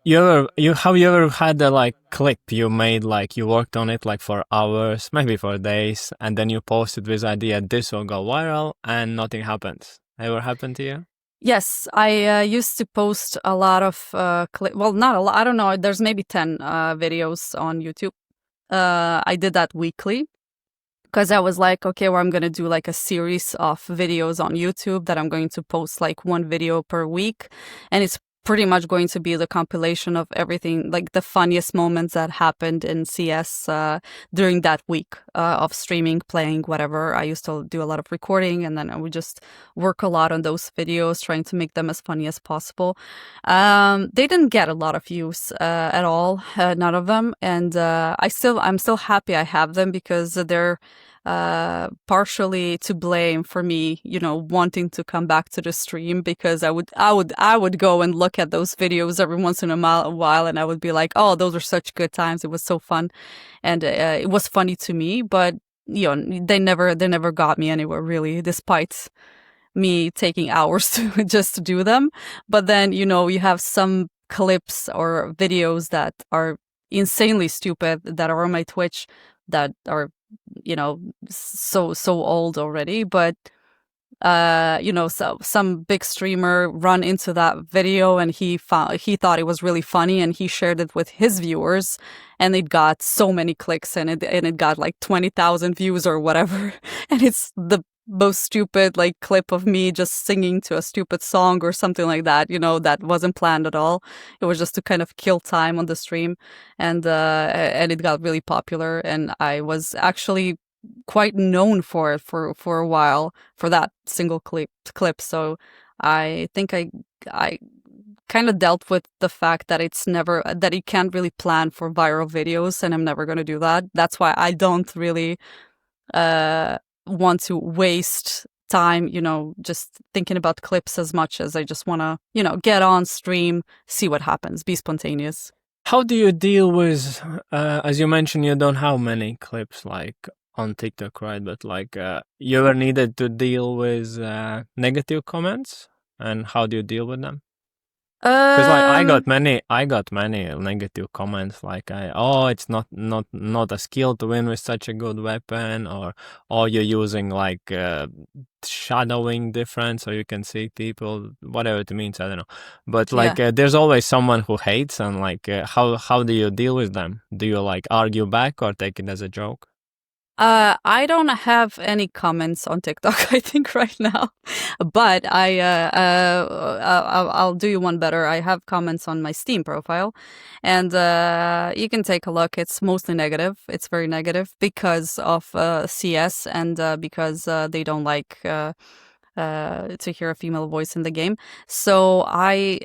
you ever had a like clip you made, like you worked on it like for hours, maybe for days, and then you posted with idea this will go viral and nothing happens. Ever happened to you? Yes, I used to post a lot of well, not a lot. I don't know. There's maybe 10 videos on YouTube. I did that weekly because I was like, okay, well, I'm going to do like a series of videos on YouTube that I'm going to post like one video per week. And it's pretty much going to be the compilation of everything, like the funniest moments that happened in CS during that week of streaming, playing, whatever. I used to do a lot of recording, and then I would just work a lot on those videos, trying to make them as funny as possible. They didn't get a lot of views at all, none of them. And I'm still happy I have them, because they're partially to blame for me, wanting to come back to the stream, because I would go and look at those videos every once in a while, and I would be like, oh, those are such good times. It was so fun, and it was funny to me. But they never got me anywhere really, despite me taking hours to just to do them. But then you have some clips or videos that are insanely stupid that are on my Twitch that are so old already, but so some big streamer run into that video, and he thought it was really funny, and he shared it with his viewers, and it got so many clicks, and it got like 20,000 views or whatever. And it's most stupid like clip of me just singing to a stupid song or something like that, that wasn't planned at all. It was just to kind of kill time on the stream, and it got really popular, and I was actually quite known for it for a while for that single clip. So I think I kind of dealt with the fact that that you can't really plan for viral videos, and I'm never going to do that. That's why I don't really want to waste time, just thinking about clips as much as I just want to, get on stream, see what happens, be spontaneous. How do you deal with, as you mentioned, you don't have many clips like on TikTok, right? But like, you ever needed to deal with negative comments, and how do you deal with them? Because like I got many negative comments like it's not a skill to win with such a good weapon, or you're using like shadowing different so you can see people, whatever it means, I don't know. But like there's always someone who hates, and like how do you deal with them? Do you like argue back or take it as a joke? I don't have any comments on TikTok, I think right now, but I'll do you one better. I have comments on my Steam profile, and you can take a look. It's mostly negative. It's very negative because of CS, and because they don't like to hear a female voice in the game. So I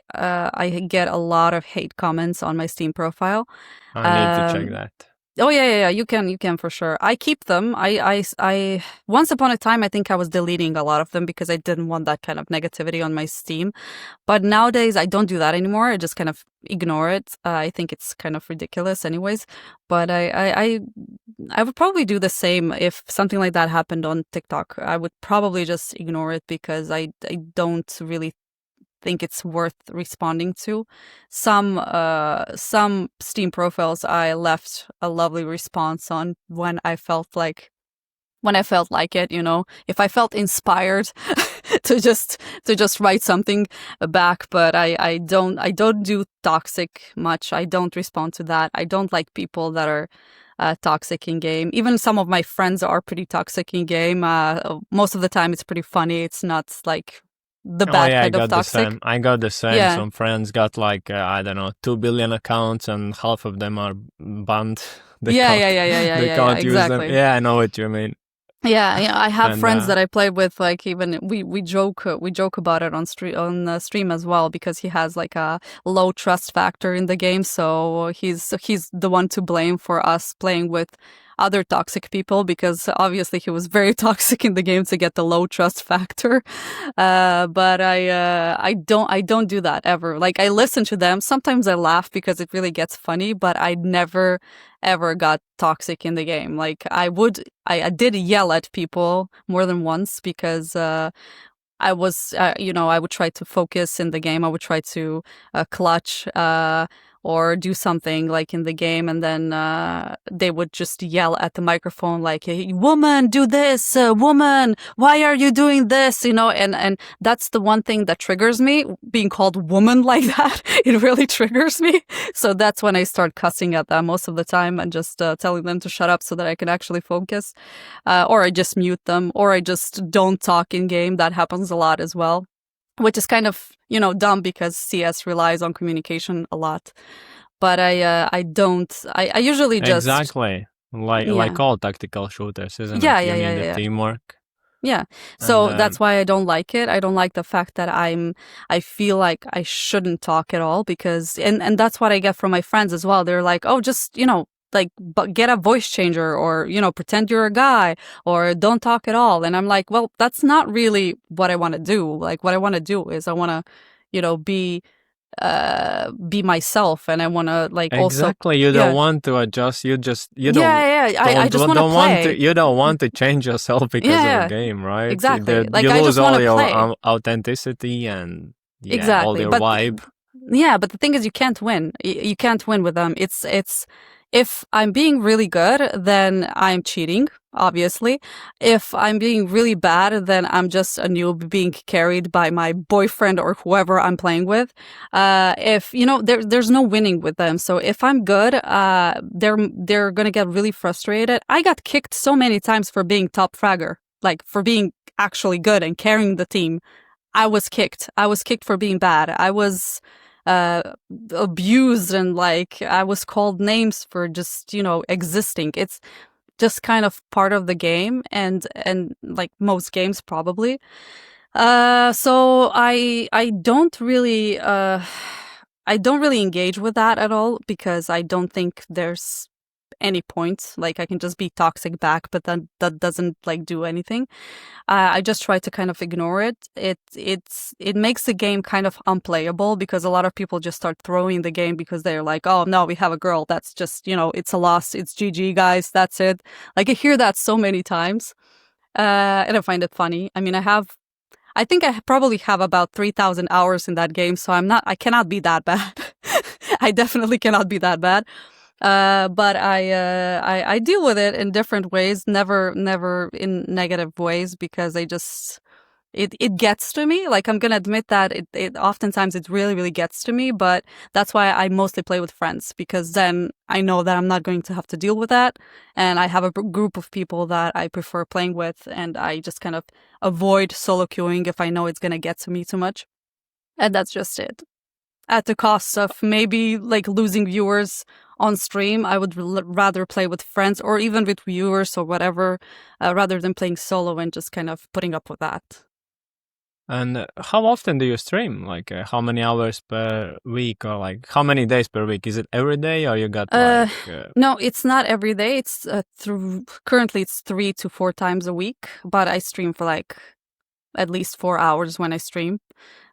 get a lot of hate comments on my Steam profile. I need to check that. Oh yeah. You can for sure. I keep them. I once upon a time I think I was deleting a lot of them because I didn't want that kind of negativity on my Steam. But nowadays I don't do that anymore. I just kind of ignore it. I think it's kind of ridiculous, anyways. But I would probably do the same if something like that happened on TikTok. I would probably just ignore it because I don't really think it's worth responding to. Some Steam profiles I left a lovely response on when I felt like it, if I felt inspired to just write something back. But I don't do toxic much. I don't respond to that. I don't like people that are toxic in game. Even some of my friends are pretty toxic in game. Most of the time it's pretty funny. It's not like the bad kind of toxic. I got the same. Yeah. Some friends got like I don't know, 2 billion accounts, and half of them are banned. They can't use exactly. them. Yeah, I know what you mean. Yeah, I have friends that I play with. Like even we joke about it on stream as well, because he has like a low trust factor in the game. So he's the one to blame for us playing with other toxic people, because obviously he was very toxic in the game to get the low trust factor. But I don't do that ever. Like I listen to them. Sometimes I laugh because it really gets funny, but I never ever got toxic in the game. Like I did yell at people more than once because I was, I would try to focus in the game. I would try to clutch or do something like in the game, and then they would just yell at the microphone like, hey, woman, do this, woman, why are you doing this, and that's the one thing that triggers me, being called woman like that. It really triggers me. So that's when I start cussing at them most of the time and just telling them to shut up so that I can actually focus, or I just mute them, or I just don't talk in game. That happens a lot as well, which is kind of, dumb because CS relies on communication a lot. But I usually just... Exactly. Like all tactical shooters, isn't it? You need the teamwork. Yeah. So that's why I don't like it. I don't like the fact that I feel like I shouldn't talk at all, because, and that's what I get from my friends as well. They're like, oh, just, like, get a voice changer, or, pretend you're a guy, or don't talk at all. And I'm like, well, that's not really what I want to do. Like, what I want to do is I want to, be myself, and I want to exactly. You don't want to adjust. You don't. I just want to play. You don't want to change yourself because of the game, right? Exactly. You lose all your authenticity and all your vibe. Yeah, but the thing is, you can't win. You can't win with them. It's if I'm being really good, then I'm cheating, obviously. If I'm being really bad, then I'm just a noob being carried by my boyfriend or whoever I'm playing with. If, there's no winning with them. So if I'm good, they're going to get really frustrated. I got kicked so many times for being top fragger. Like for being actually good and carrying the team, I was kicked. I was kicked for being bad. I was uh, abused, and like I was called names for just, existing. It's just kind of part of the game, and like most games probably. So I don't really engage with that at all because I don't think there's any point. Like I can just be toxic back, but then that doesn't like do anything. I just try to kind of ignore it. It makes the game kind of unplayable because a lot of people just start throwing the game because they're like, oh no, we have a girl. That's just, it's a loss. It's GG, guys. That's it. Like I hear that so many times, and I find it funny. I mean, I think I probably have about 3,000 hours in that game, so I cannot be that bad. I definitely cannot be that bad. But I deal with it in different ways, never in negative ways, because it gets to me. Like I'm gonna admit that it oftentimes it really gets to me, but that's why I mostly play with friends, because then I know that I'm not going to have to deal with that, and I have a group of people that I prefer playing with, and I just kind of avoid solo queuing if I know it's gonna get to me too much, and that's just it. At the cost of maybe like losing viewers on stream, I would rather play with friends or even with viewers or whatever, rather than playing solo and just kind of putting up with that. And how often do you stream? Like how many hours per week, or like how many days per week? Is it every day, or you got No, it's not every day. It's currently it's 3 to 4 times a week, but I stream for like at least 4 hours when I stream.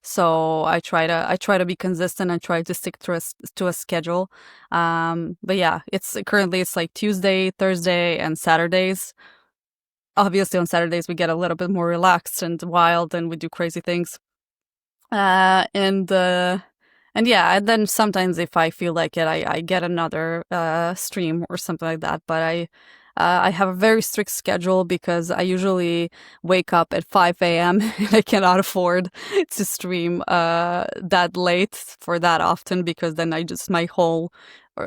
So I try to be consistent and try to stick to a schedule. But yeah, it's currently like Tuesday, Thursday, and Saturdays. Obviously, on Saturdays we get a little bit more relaxed and wild, and we do crazy things. And yeah, and then sometimes if I feel like it, I get another stream or something like that. But I have a very strict schedule because I usually wake up at 5 a.m. and I cannot afford to stream that late for that often, because then my whole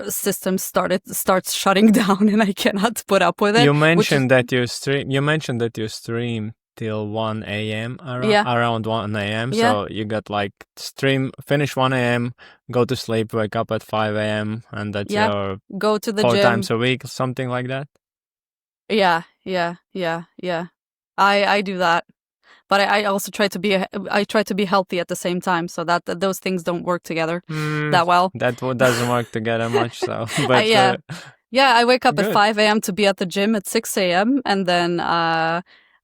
system starts shutting down and I cannot put up with it. You mentioned that you stream. You mentioned that you stream till 1 a.m. Around 1 a.m. Yeah. So you got like stream, finish 1 a.m., go to sleep, wake up at 5 a.m., and that's your Go to the 4 gym. times a week, something like that. Yeah. I do that, but I also try to be healthy at the same time, so that those things don't work together that well. That doesn't work together much. So, but yeah, I wake up good. at 5 a.m. to be at the gym at 6 a.m. and then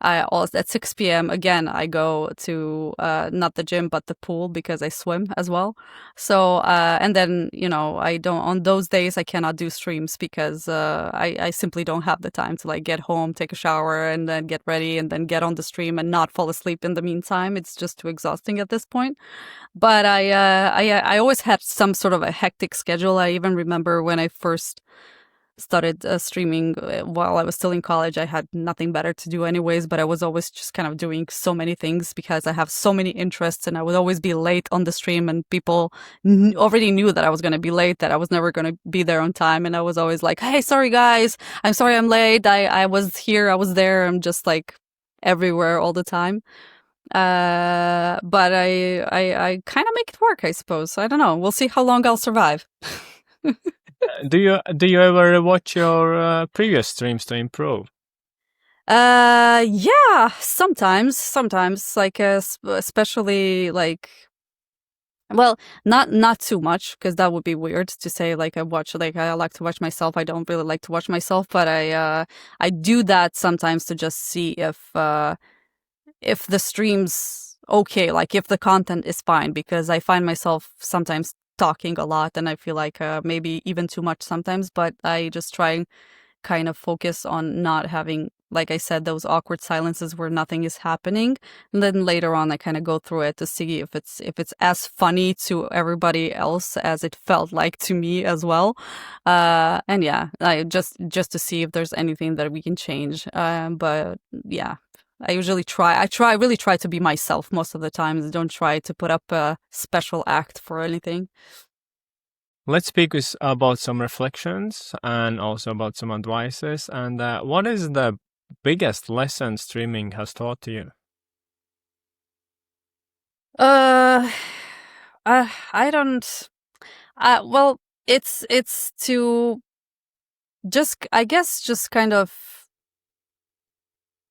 I also at 6 p.m. again I go to not the gym but the pool because I swim as well. So and then I don't, on those days I cannot do streams because I simply don't have the time to like get home, take a shower, and then get ready and then get on the stream and not fall asleep in the meantime. It's just too exhausting at this point. But I always had some sort of a hectic schedule. I even remember when I first started streaming while I was still in college. I had nothing better to do anyways, but I was always just kind of doing so many things because I have so many interests, and I would always be late on the stream, and people already knew that I was going to be late, that I was never going to be there on time, and I was always like, hey, sorry guys, I'm sorry I'm late, I was here, I was there, I'm just like everywhere all the time. But I kind of make it work, I suppose. I don't know, we'll see how long I'll survive. Do you ever watch your previous streams to improve? Yeah, sometimes, like, especially like, well, not too much, because that would be weird to say, like, I like to watch myself. I don't really like to watch myself, but I do that sometimes to just see if the stream's okay, like if the content is fine, because I find myself sometimes talking a lot and I feel like maybe even too much sometimes, but I just try and kind of focus on not having, like I said, those awkward silences where nothing is happening. And then later on I kind of go through it to see if it's as funny to everybody else as it felt like to me as well. And yeah, I just to see if there's anything that we can change. But yeah, I really try to be myself most of the time. I don't try to put up a special act for anything. Let's speak about some reflections and also about some advices. And what is the biggest lesson streaming has taught to you? Uh, I don't. Well, it's to just, I guess, just kind of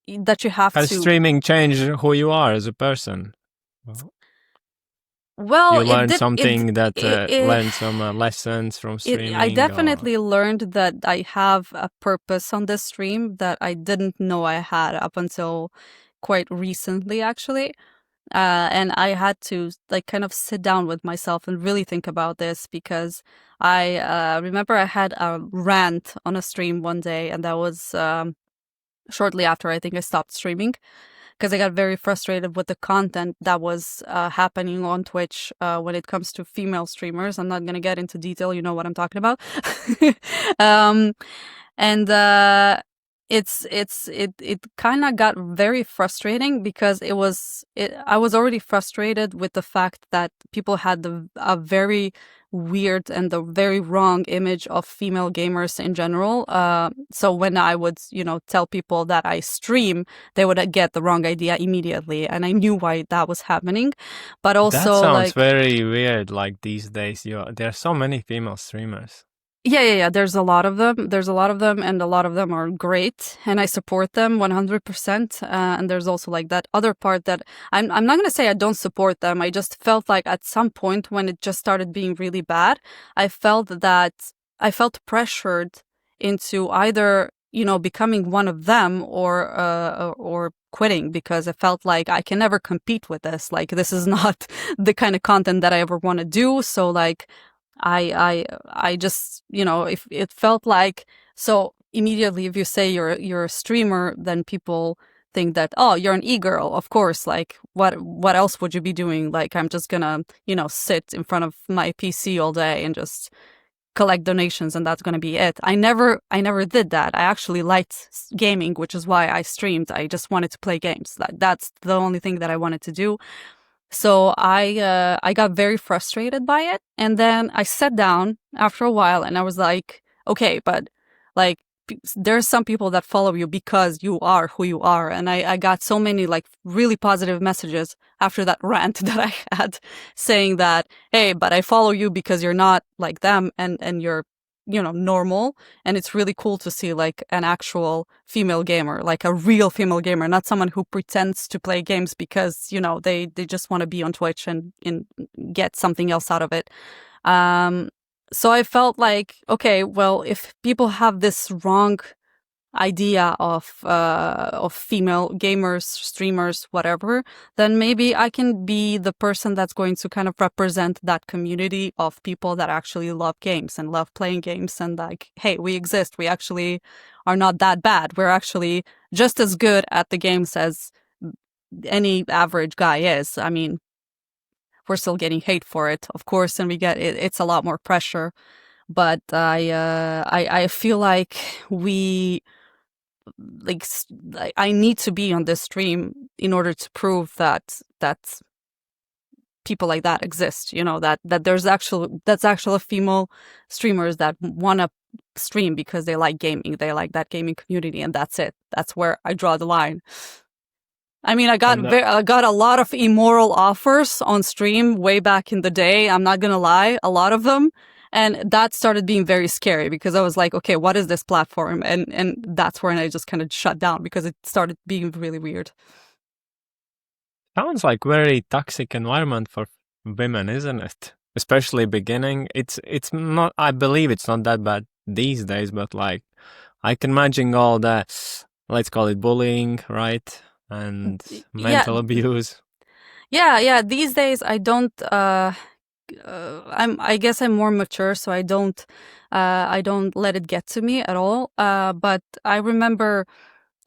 that you have Has to. streaming changed who you are as a person? Well, Well, you learned something that it, learned some lessons from I streaming, or definitely learned that I have a purpose on this stream that I didn't know I had up until quite recently, actually. And I had to like kind of sit down with myself and really think about this, because I remember I had a rant on a stream one day, and that was shortly after I think I stopped streaming, because I got very frustrated with the content that was happening on Twitch when it comes to female streamers. I'm not going to get into detail. You know what I'm talking about. um, and it kind of got very frustrating, because I was already frustrated with the fact that people had a very weird and the very wrong image of female gamers in general. So when I would, tell people that I stream, they would get the wrong idea immediately, and I knew why that was happening. But that also, sounds like, very weird. Like these days, there are so many female streamers. yeah. There's a lot of them. There's a lot of them, and a lot of them are great, and I support them 100%. And there's also like that other part that I'm not gonna say I don't support them. I just felt like at some point when it just started being really bad, I felt that I felt pressured into either becoming one of them, or quitting, because I felt like I can never compete with this. Like, this is not the kind of content that I ever want to do. So like I just, if it felt like, so immediately if you say you're a streamer, then people think that, oh, you're an e-girl, of course. Like, what else would you be doing? Like, I'm just gonna, sit in front of my PC all day and just collect donations, and that's gonna be it. I never did that. I actually liked gaming, which is why I streamed. I just wanted to play games. That's the only thing that I wanted to do. So I got very frustrated by it, and then I sat down after a while, and I was like, okay, but like, there's some people that follow you because you are who you are, and I got so many like really positive messages after that rant that I had, saying that, hey, but I follow you because you're not like them, and you're, normal. And it's really cool to see like an actual female gamer, like a real female gamer, not someone who pretends to play games because, they just want to be on Twitch and get something else out of it. Um, so I felt like, okay, well, if people have this wrong idea of female gamers, streamers, whatever, then maybe I can be the person that's going to kind of represent that community of people that actually love games and love playing games, and like, hey, we exist. We actually are not that bad. We're actually just as good at the games as any average guy is. I mean, we're still getting hate for it, of course, and we get it. It's a lot more pressure, but I feel like we like I need to be on this stream in order to prove that people like that exist. That that's actual female streamers that want to stream because they like gaming, they like that gaming community, and that's it. That's where I draw the line. I mean, And I got a lot of immoral offers on stream way back in the day. I'm not gonna lie, a lot of them. And that started being very scary, because I was like, okay, what is this platform? And that's when I just kind of shut down, because it started being really weird. sounds like very toxic environment for women, isn't it? Especially beginning. It's not. I believe it's not that bad these days, but like I can imagine all the, let's call it bullying, right? And Yeah, mental abuse. yeah. These days, I don't. I guess I'm more mature, so I don't let it get to me at all. But I remember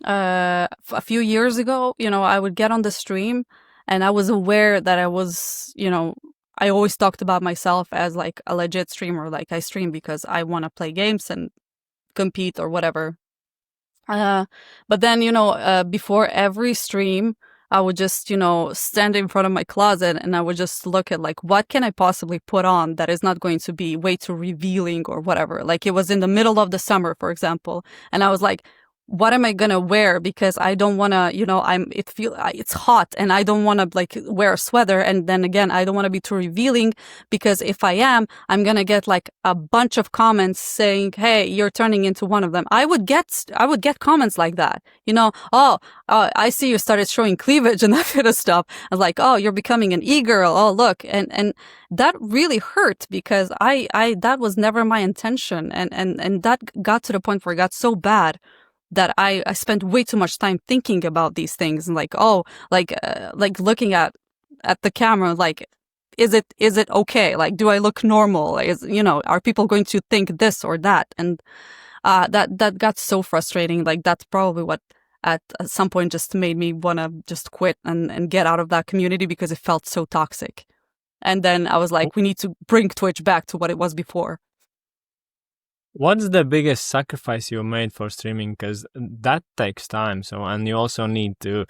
a few years ago, I would get on the stream, and I was aware that I was, I always talked about myself as like a legit streamer. Like, I stream because I want to play games and compete or whatever. Uh, but then, before every stream, I would just, stand in front of my closet, and I would just look at like, what can I possibly put on that is not going to be way too revealing or whatever. Like, it was in the middle of the summer, for example. And I was like, what am I gonna wear? Because I don't wanna, it's hot and I don't wanna like wear a sweater. And then again, I don't wanna be too revealing because if I am, I'm gonna get like a bunch of comments saying, "Hey, you're turning into one of them." I would get comments like that. Oh, I see you started showing cleavage and that kind of stuff. I was like, "Oh, you're becoming an e-girl. Oh, look." And that really hurt because that was never my intention. And that got to the point where it got so bad that I spent way too much time thinking about these things and like, oh, like looking at the camera, like, is it okay? Like, do I look normal? Are people going to think this or that? And that got so frustrating. Like, that's probably what at some point just made me want to just quit and get out of that community because it felt so toxic. And then I was like, we need to bring Twitch back to what it was before. What's the biggest sacrifice you made for streaming? Because that takes time. So, and you also need to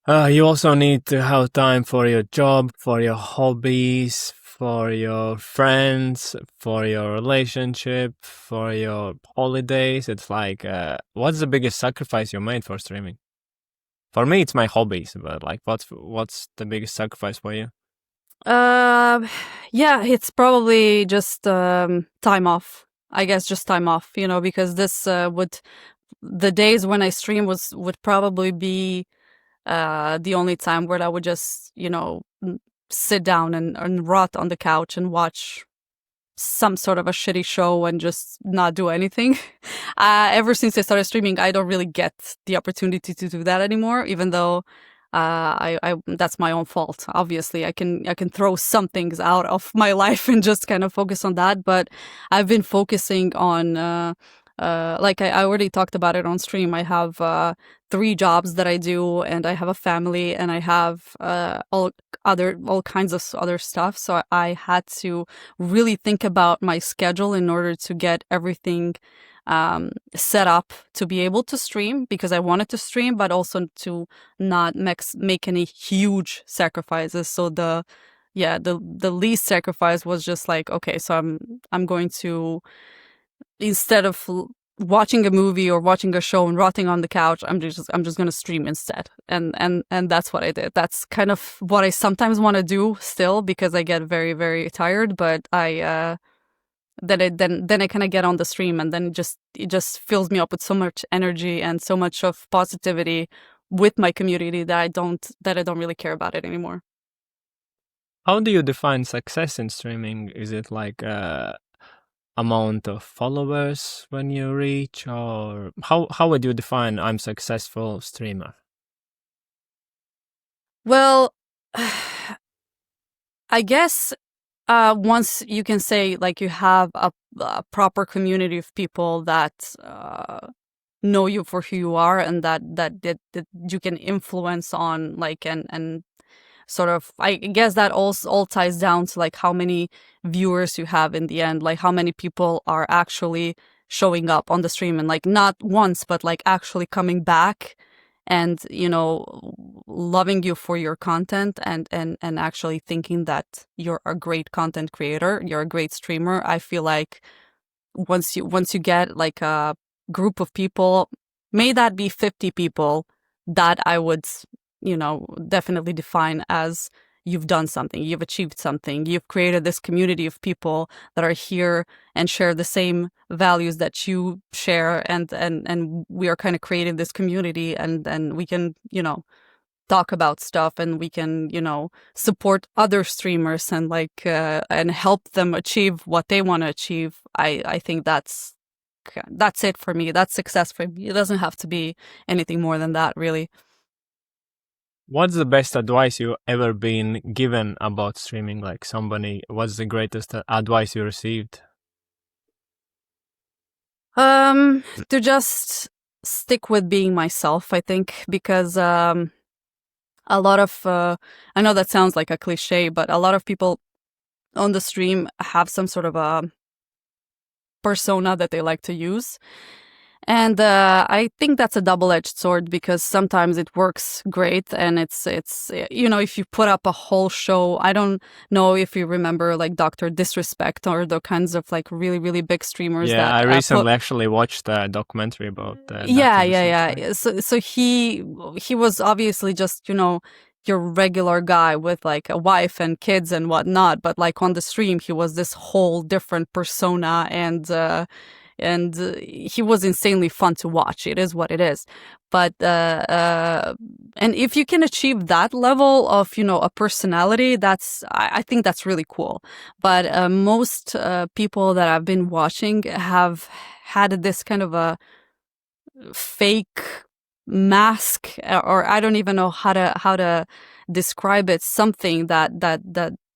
have time for your job, for your hobbies, for your friends, for your relationship, for your holidays. It's like, what's the biggest sacrifice you made for streaming? For me, it's my hobbies, but like, what's the biggest sacrifice for you? Uh, yeah, it's probably just time off. I guess just time off, because this would the days when I stream would probably be the only time where I would just, sit down and rot on the couch and watch some sort of a shitty show and just not do anything. Ever since I started streaming, I don't really get the opportunity to do that anymore, even though I that's my own fault. Obviously, I can throw some things out of my life and just kind of focus on that. But I've been focusing on like I already talked about it on stream. I have 3 jobs that I do, and I have a family, and I have all kinds of other stuff. So I had to really think about my schedule in order to get everything set up to be able to stream because I wanted to stream, but also to not make any huge sacrifices. So the least sacrifice was just like, okay, so I'm going to, instead of watching a movie or watching a show and rotting on the couch, I'm just going to stream instead. And that's what I did. That's kind of what I sometimes want to do still because I get very, very tired, but I then I kind of get on the stream and then it just fills me up with so much energy and so much of positivity with my community that I don't really care about it anymore. How do you define success in streaming? Is it like amount of followers when you reach, or how would you define I'm successful streamer? Well, I guess once you can say like you have a proper community of people that know you for who you are and that you can influence on, like, and sort of, I guess that all ties down to like how many viewers you have in the end, like how many people are actually showing up on the stream and like not once but like actually coming back and loving you for your content and actually thinking that you're a great content creator, you're a great streamer. I feel like once you get like a group of people, may that be 50 people, that I would, definitely define as you've done something, you've achieved something, you've created this community of people that are here and share the same values that you share, and we are kind of creating this community, and we can, talk about stuff, and we can, support other streamers and like and help them achieve what they want to achieve. I think that's it for me. That's success for me. It doesn't have to be anything more than that, really. What's the best advice you ever been given about streaming? Like what's the greatest advice you received? To just stick with being myself, I think, because a lot of I know that sounds like a cliche, but a lot of people on the stream have some sort of a persona that they like to use. And I think that's a double-edged sword because sometimes it works great, and it's if you put up a whole show. I don't know if you remember like Doctor Disrespect or the kinds of like really really big streamers Yeah, that I put. recently actually watched a documentary about Yeah, Dr. yeah, Disrespect. yeah. So he was obviously just your regular guy with like a wife and kids and whatnot, but like on the stream he was this whole different persona, and he was insanely fun to watch. It is what it is. But and if you can achieve that level of a personality, I think that's really cool. But most people that I've been watching have had this kind of a fake mask, or I don't even know how to describe it. Something that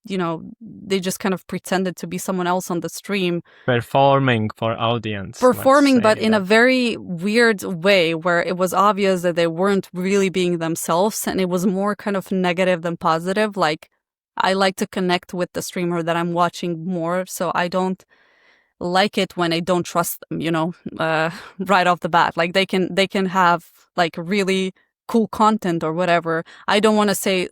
they just kind of pretended to be someone else on the stream Performing for audience, let's performing, but say in a that. very weird way where it was obvious that they weren't really being themselves, and it was more kind of negative than positive. Like, I like to connect with the streamer that I'm watching more, so I don't like it when I don't trust them, right off the bat. Like they can have like really cool content or whatever. I don't want to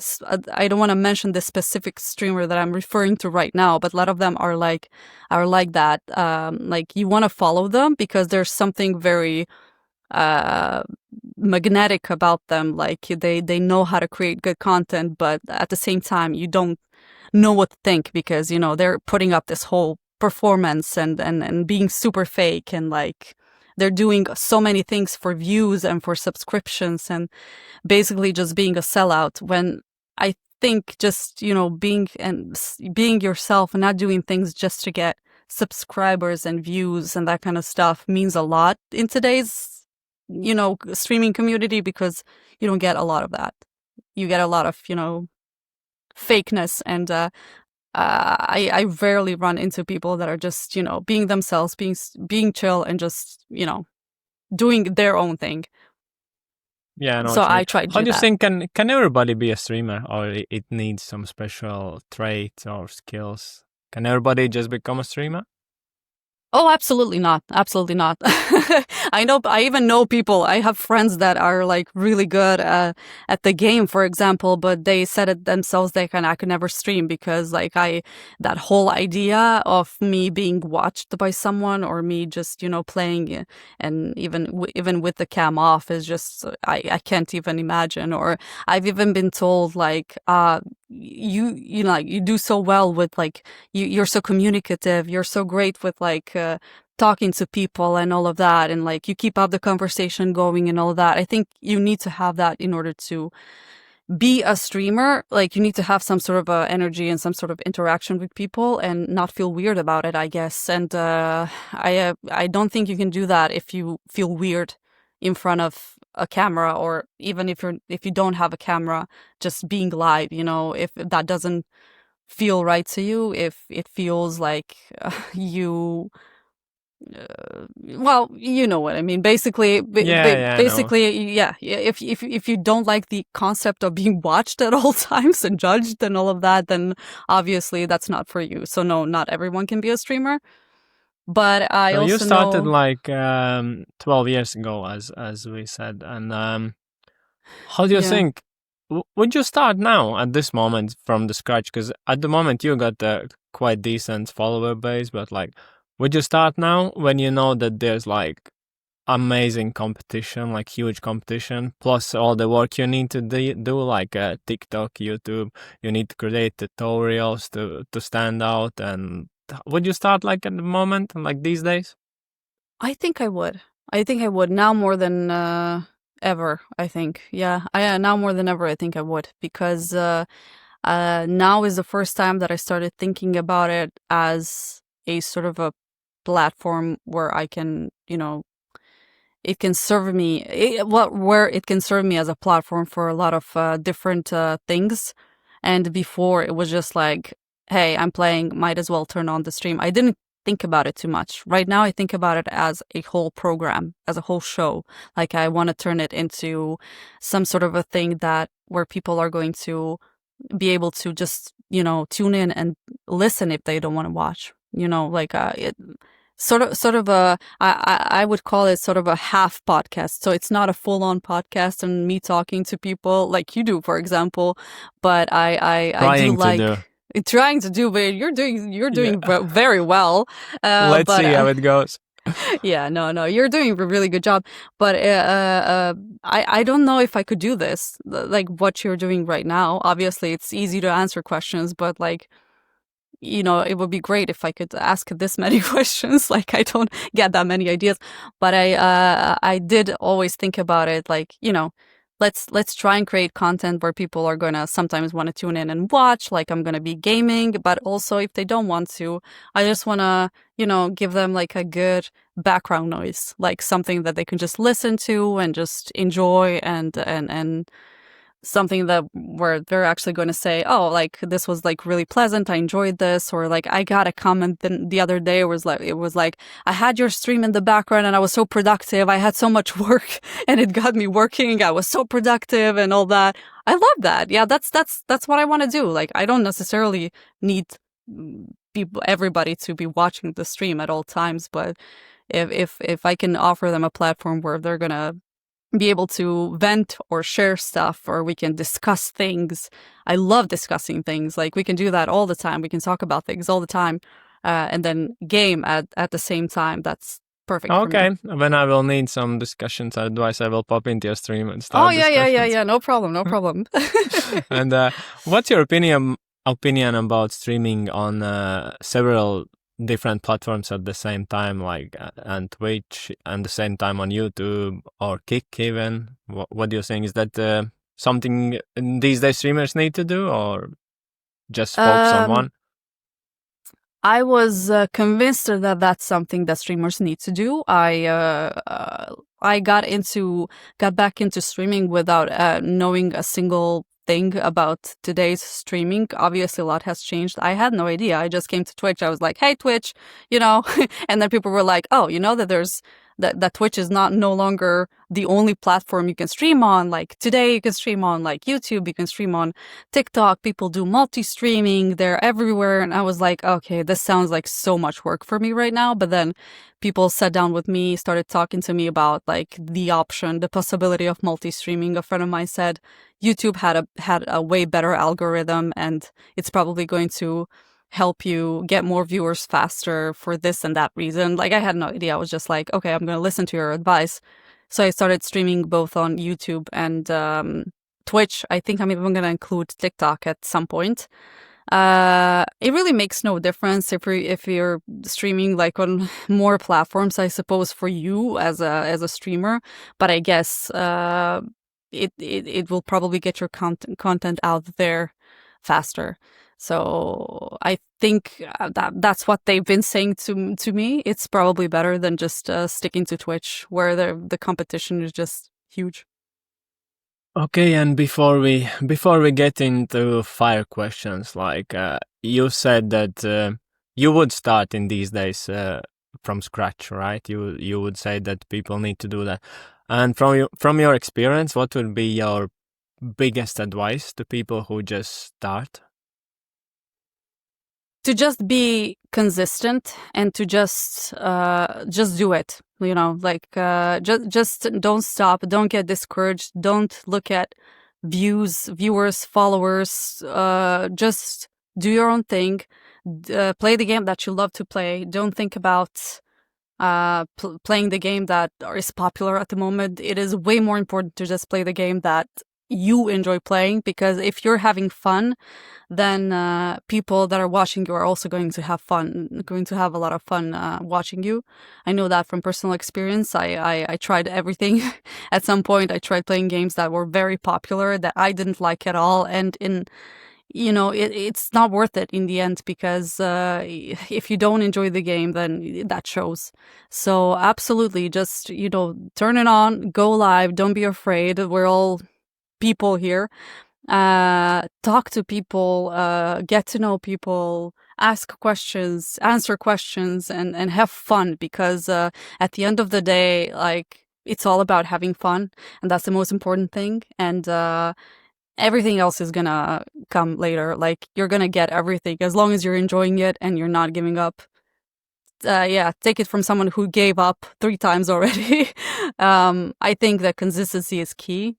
I don't want to mention the specific streamer that I'm referring to right now, but a lot of them are like that. Like you want to follow them because there's something very uh magnetic about them. Like they know how to create good content, but at the same time you don't know what to think because they're putting up this whole performance and being super fake, and like they're doing so many things for views and for subscriptions and basically just being a sellout, when I think just being yourself and not doing things just to get subscribers and views and that kind of stuff means a lot in today's streaming community, because you don't get a lot of that. You get a lot of fakeness, and I rarely run into people that are just being themselves, being chill, and just doing their own thing. Yeah, I know So what you mean. I try to How do do you that. think can everybody be a streamer, or it needs some special traits or skills? Can everybody just become a streamer? Oh, absolutely not. Absolutely not. I even know people. I have friends that are like really good at the game, for example, but they said it themselves. I could never stream because that whole idea of me being watched by someone, or me just, playing, and even with the cam off, is just, I can't even imagine. Or I've even been told like, like you do so well with like, you're so communicative, you're so great with like talking to people and all of that, and like you keep up the conversation going and all of that. I think you need to have that in order to be a streamer. Like you need to have some sort of energy and some sort of interaction with people and not feel weird about it, I guess. And I don't think you can do that if you feel weird in front of a camera, or even if you don't have a camera, just being live, if that doesn't feel right to you, if it feels like you well, you know what I mean. Basically, Yeah, yeah, I know. basically, yeah. If you don't like the concept of being watched at all times and judged and all of that, then obviously that's not for you. So no, not everyone can be a streamer. But I So you also started know, like 12 years ago, as we said, and how do you yeah. think? Would you start now at this moment from the scratch? Because at the moment you got a quite decent follower base, but like, would you start now when you know that there's like amazing competition, like huge competition, plus all the work you need to do like TikTok, YouTube, you need to create tutorials to stand out, and would you start like at the moment, like these days? I think I would. I think I would now more than ever. I think, yeah. Now more than ever, I think I would, because now is the first time that I started thinking about it as a sort of a platform where I can, it can serve me, where it can serve me as a platform for a lot of different things. And before it was just like, hey, I'm playing, might as well turn on the stream. I didn't think about it too much. Right now, I think about it as a whole program, as a whole show. Like I want to turn it into some sort of a thing that where people are going to be able to just, tune in and listen if they don't want to watch. Like sort of I would call it sort of a half podcast. So it's not a full on podcast and me talking to people like you do, for example. But I do Trying to do. like trying to do, but you're Yeah. doing very well. Let's But see how it goes. yeah, no, you're doing a really good job. But I don't know if I could do this, like what you're doing right now. Obviously, it's easy to answer questions, but like, it would be great if I could ask this many questions. Like, I don't get that many ideas, but I did always think about it. Like, let's try and create content where people are gonna sometimes want to tune in and watch. Like, I'm gonna be gaming, but also if they don't want to, I just wanna, give them like a good background noise, like something that they can just listen to and just enjoy and something that where they're actually going to say, oh, like this was like really pleasant, I enjoyed this. Or like I got a comment the other day, it was like I had your stream in the background and I was so productive, I had so much work and it got me working, I was so productive and all that. I love that. Yeah, that's what I want to do. Like, I don't necessarily need people, everybody, to be watching the stream at all times, but if I can offer them a platform where they're gonna be able to vent or share stuff, or we can discuss things. I love discussing things. Like, we can do that all the time. We can talk about things all the time, and then game at the same time. That's perfect for me. Okay, when I will need some discussions advice, I will pop into your stream and Oh start yeah, yeah, yeah, discussions. yeah. No problem, no problem. And what's your opinion about streaming on several different platforms at the same time, like and Twitch, and the same time on YouTube or Kick even? What do you think? Is that something these days streamers need to do, or just focus on um, one? I was convinced that that's something that streamers need to do. I got back into streaming without knowing a single thing about today's streaming. Obviously, a lot has changed. I had no idea. I just came to Twitch. I was like, "Hey, Twitch," and then people were like, "Oh, you know that there's that Twitch is not no longer the only platform you can stream on. Like today, you can stream on like YouTube. You can stream on TikTok. People do multi-streaming. They're everywhere." And I was like, okay, this sounds like so much work for me right now. But then people sat down with me, started talking to me about like the option, the possibility of multi-streaming. A friend of mine said YouTube had a way better algorithm, and it's probably going to help you get more viewers faster for this and that reason. Like, I had no idea. I was just like, okay, I'm going to listen to your advice. So I started streaming both on YouTube and Twitch. I think I'm even going to include TikTok at some point. It really makes no difference if you're streaming like on more platforms, I suppose, for you as a streamer. But I guess it will probably get your content out there faster. So I think that's what they've been saying to me. It's probably better than just sticking to Twitch, where the competition is just huge. Okay, and before we get into fire questions, like you said that you would start in these days from scratch, right? You would say that people need to do that. And from your experience, what would be your biggest advice to people who just start? To just be consistent and to just do it, like just don't stop, don't get discouraged, don't look at viewers, followers. Just do your own thing, play the game that you love to play. Don't think about playing the game that is popular at the moment. It is way more important to just play the game that you enjoy playing, because if you're having fun, then people that are watching you are also going to have fun, going to have a lot of fun watching you. I know that from personal experience. I tried everything. At some point, I tried playing games that were very popular that I didn't like at all, and it's not worth it in the end, because if you don't enjoy the game, then that shows. So absolutely, just turn it on, go live, don't be afraid. We're all people here. Talk to people, get to know people, ask questions, answer questions, and have fun, because at the end of the day, like, it's all about having fun, and that's the most important thing. And everything else is gonna come later. Like, you're gonna get everything as long as you're enjoying it and you're not giving up. take it from someone who gave up 3 times already. I think that consistency is key.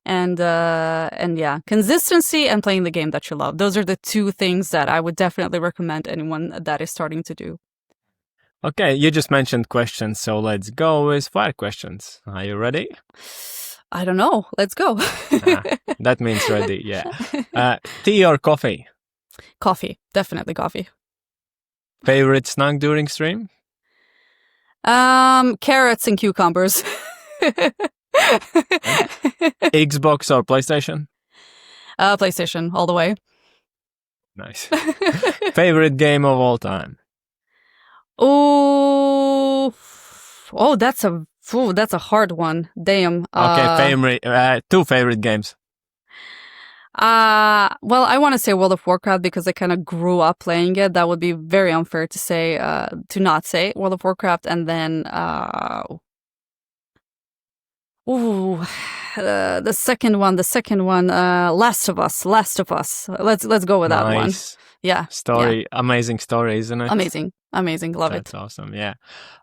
And yeah, consistency and playing the game that you love. Those are the 2 things that I would definitely recommend anyone that is starting to do. Okay, you just mentioned questions, so let's go with 5 questions. Are you ready? I don't know. Let's go. That means ready, yeah. Tea or coffee? Coffee. Definitely coffee. Favorite snack during stream? Carrots and cucumbers. Xbox or PlayStation? PlayStation, all the way. Nice. Favorite game of all time? Oh, that's a hard one. Damn. Okay, 2 favorite games. Well, I want to say World of Warcraft because I kind of grew up playing it. That would be very unfair to say, to not say World of Warcraft, and then, the second one, Last of Us. Let's go with that one. Yeah. Story, amazing story, isn't it? Amazing. Love it. That's awesome, yeah.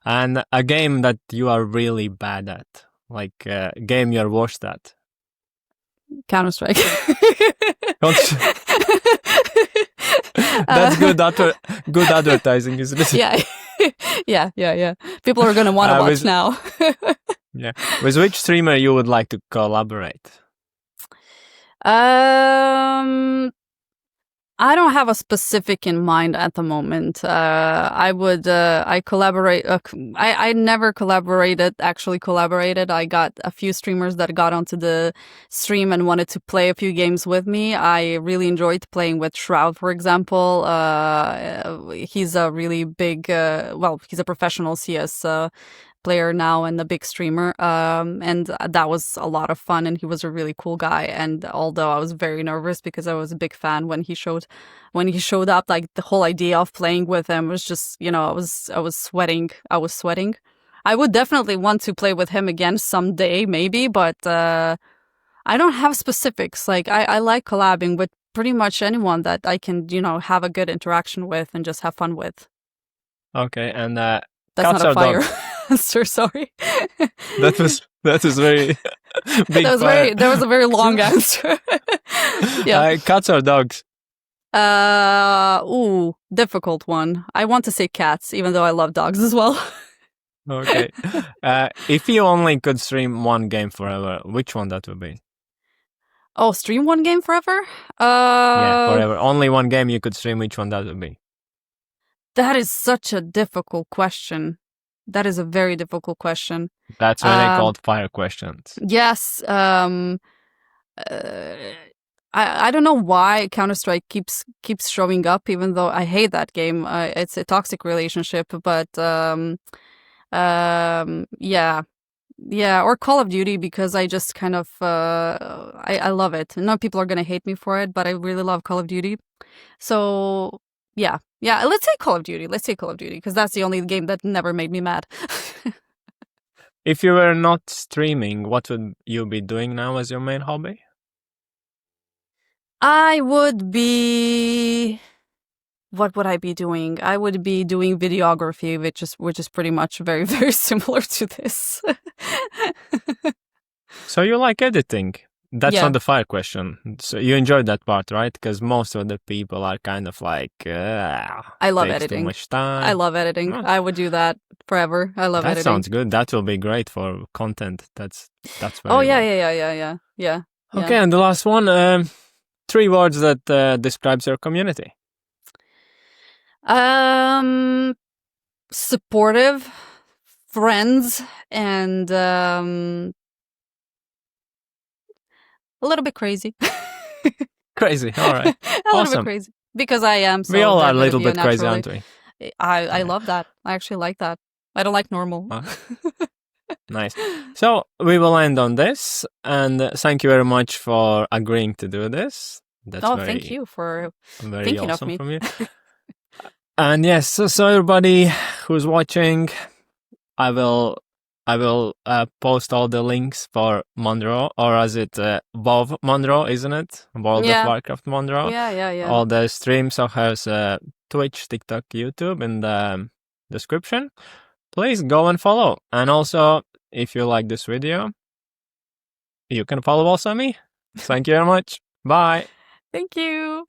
And a game that you are really bad at, like a game you're worst at. Counter-Strike. That's good advertising, isn't it? Yeah. People are gonna want to watch now. Yeah. With which streamer you would like to collaborate? I don't have a specific in mind at the moment. I never actually collaborated. I got a few streamers that got onto the stream and wanted to play a few games with me. I really enjoyed playing with Shroud, for example. He's a really big, he's a professional CS player now and a big streamer, and that was a lot of fun, and he was a really cool guy. And although I was very nervous because I was a big fan when he showed up, like the whole idea of playing with him was just, I was sweating. I would definitely want to play with him again someday, maybe, but I don't have specifics. Like I like collabing with pretty much anyone that I can, have a good interaction with and just have fun with. Okay, and that's not a fire answer, sorry. that was very big. That was a very long answer. Yeah. Cats or dogs? Difficult one. I want to say cats, even though I love dogs as well. Okay. If you only could stream one game forever, which one that would be? Oh, stream one game forever? Yeah, forever. Only one game you could stream, which one that would be? That is such a difficult question. That is a very difficult question. That's why they called fire questions. Yes. I don't know why Counter-Strike keeps showing up, even though I hate that game. It's a toxic relationship, but yeah, or Call of Duty, because I just kind of I love it. I know people are gonna hate me for it, but I really love Call of Duty. So yeah. Let's say Call of Duty. Because that's the only game that never made me mad. If you were not streaming, what would you be doing now as your main hobby? What would I be doing? I would be doing videography, which is pretty much very, very similar to this. So you like editing? That's not the fire question. So you enjoyed that part, right? Because most of the people are kind of like, I love editing. Too much time. I love editing. Oh. I would do that forever. I love editing. That sounds good. That will be great for content. That's very yeah. Okay, and the last one, 3 words that describes your community. Supportive, friends, and a little bit crazy. Crazy, all right. A little bit crazy. Because I am. So we all are a little bit crazy, aren't we? I love that. I actually like that. I don't like normal. Nice. So we will end on this, and thank you very much for agreeing to do this. That's thank you for thinking awesome of me. From you. And yes, so everybody who's watching, I will post all the links for Monroe, or is it wowMonroe, isn't it? World of Warcraft Monroe. Yeah. All the streams of hers, Twitch, TikTok, YouTube, and description. Please go and follow. And also, if you like this video, you can follow also me. Thank you very much. Bye. Thank you.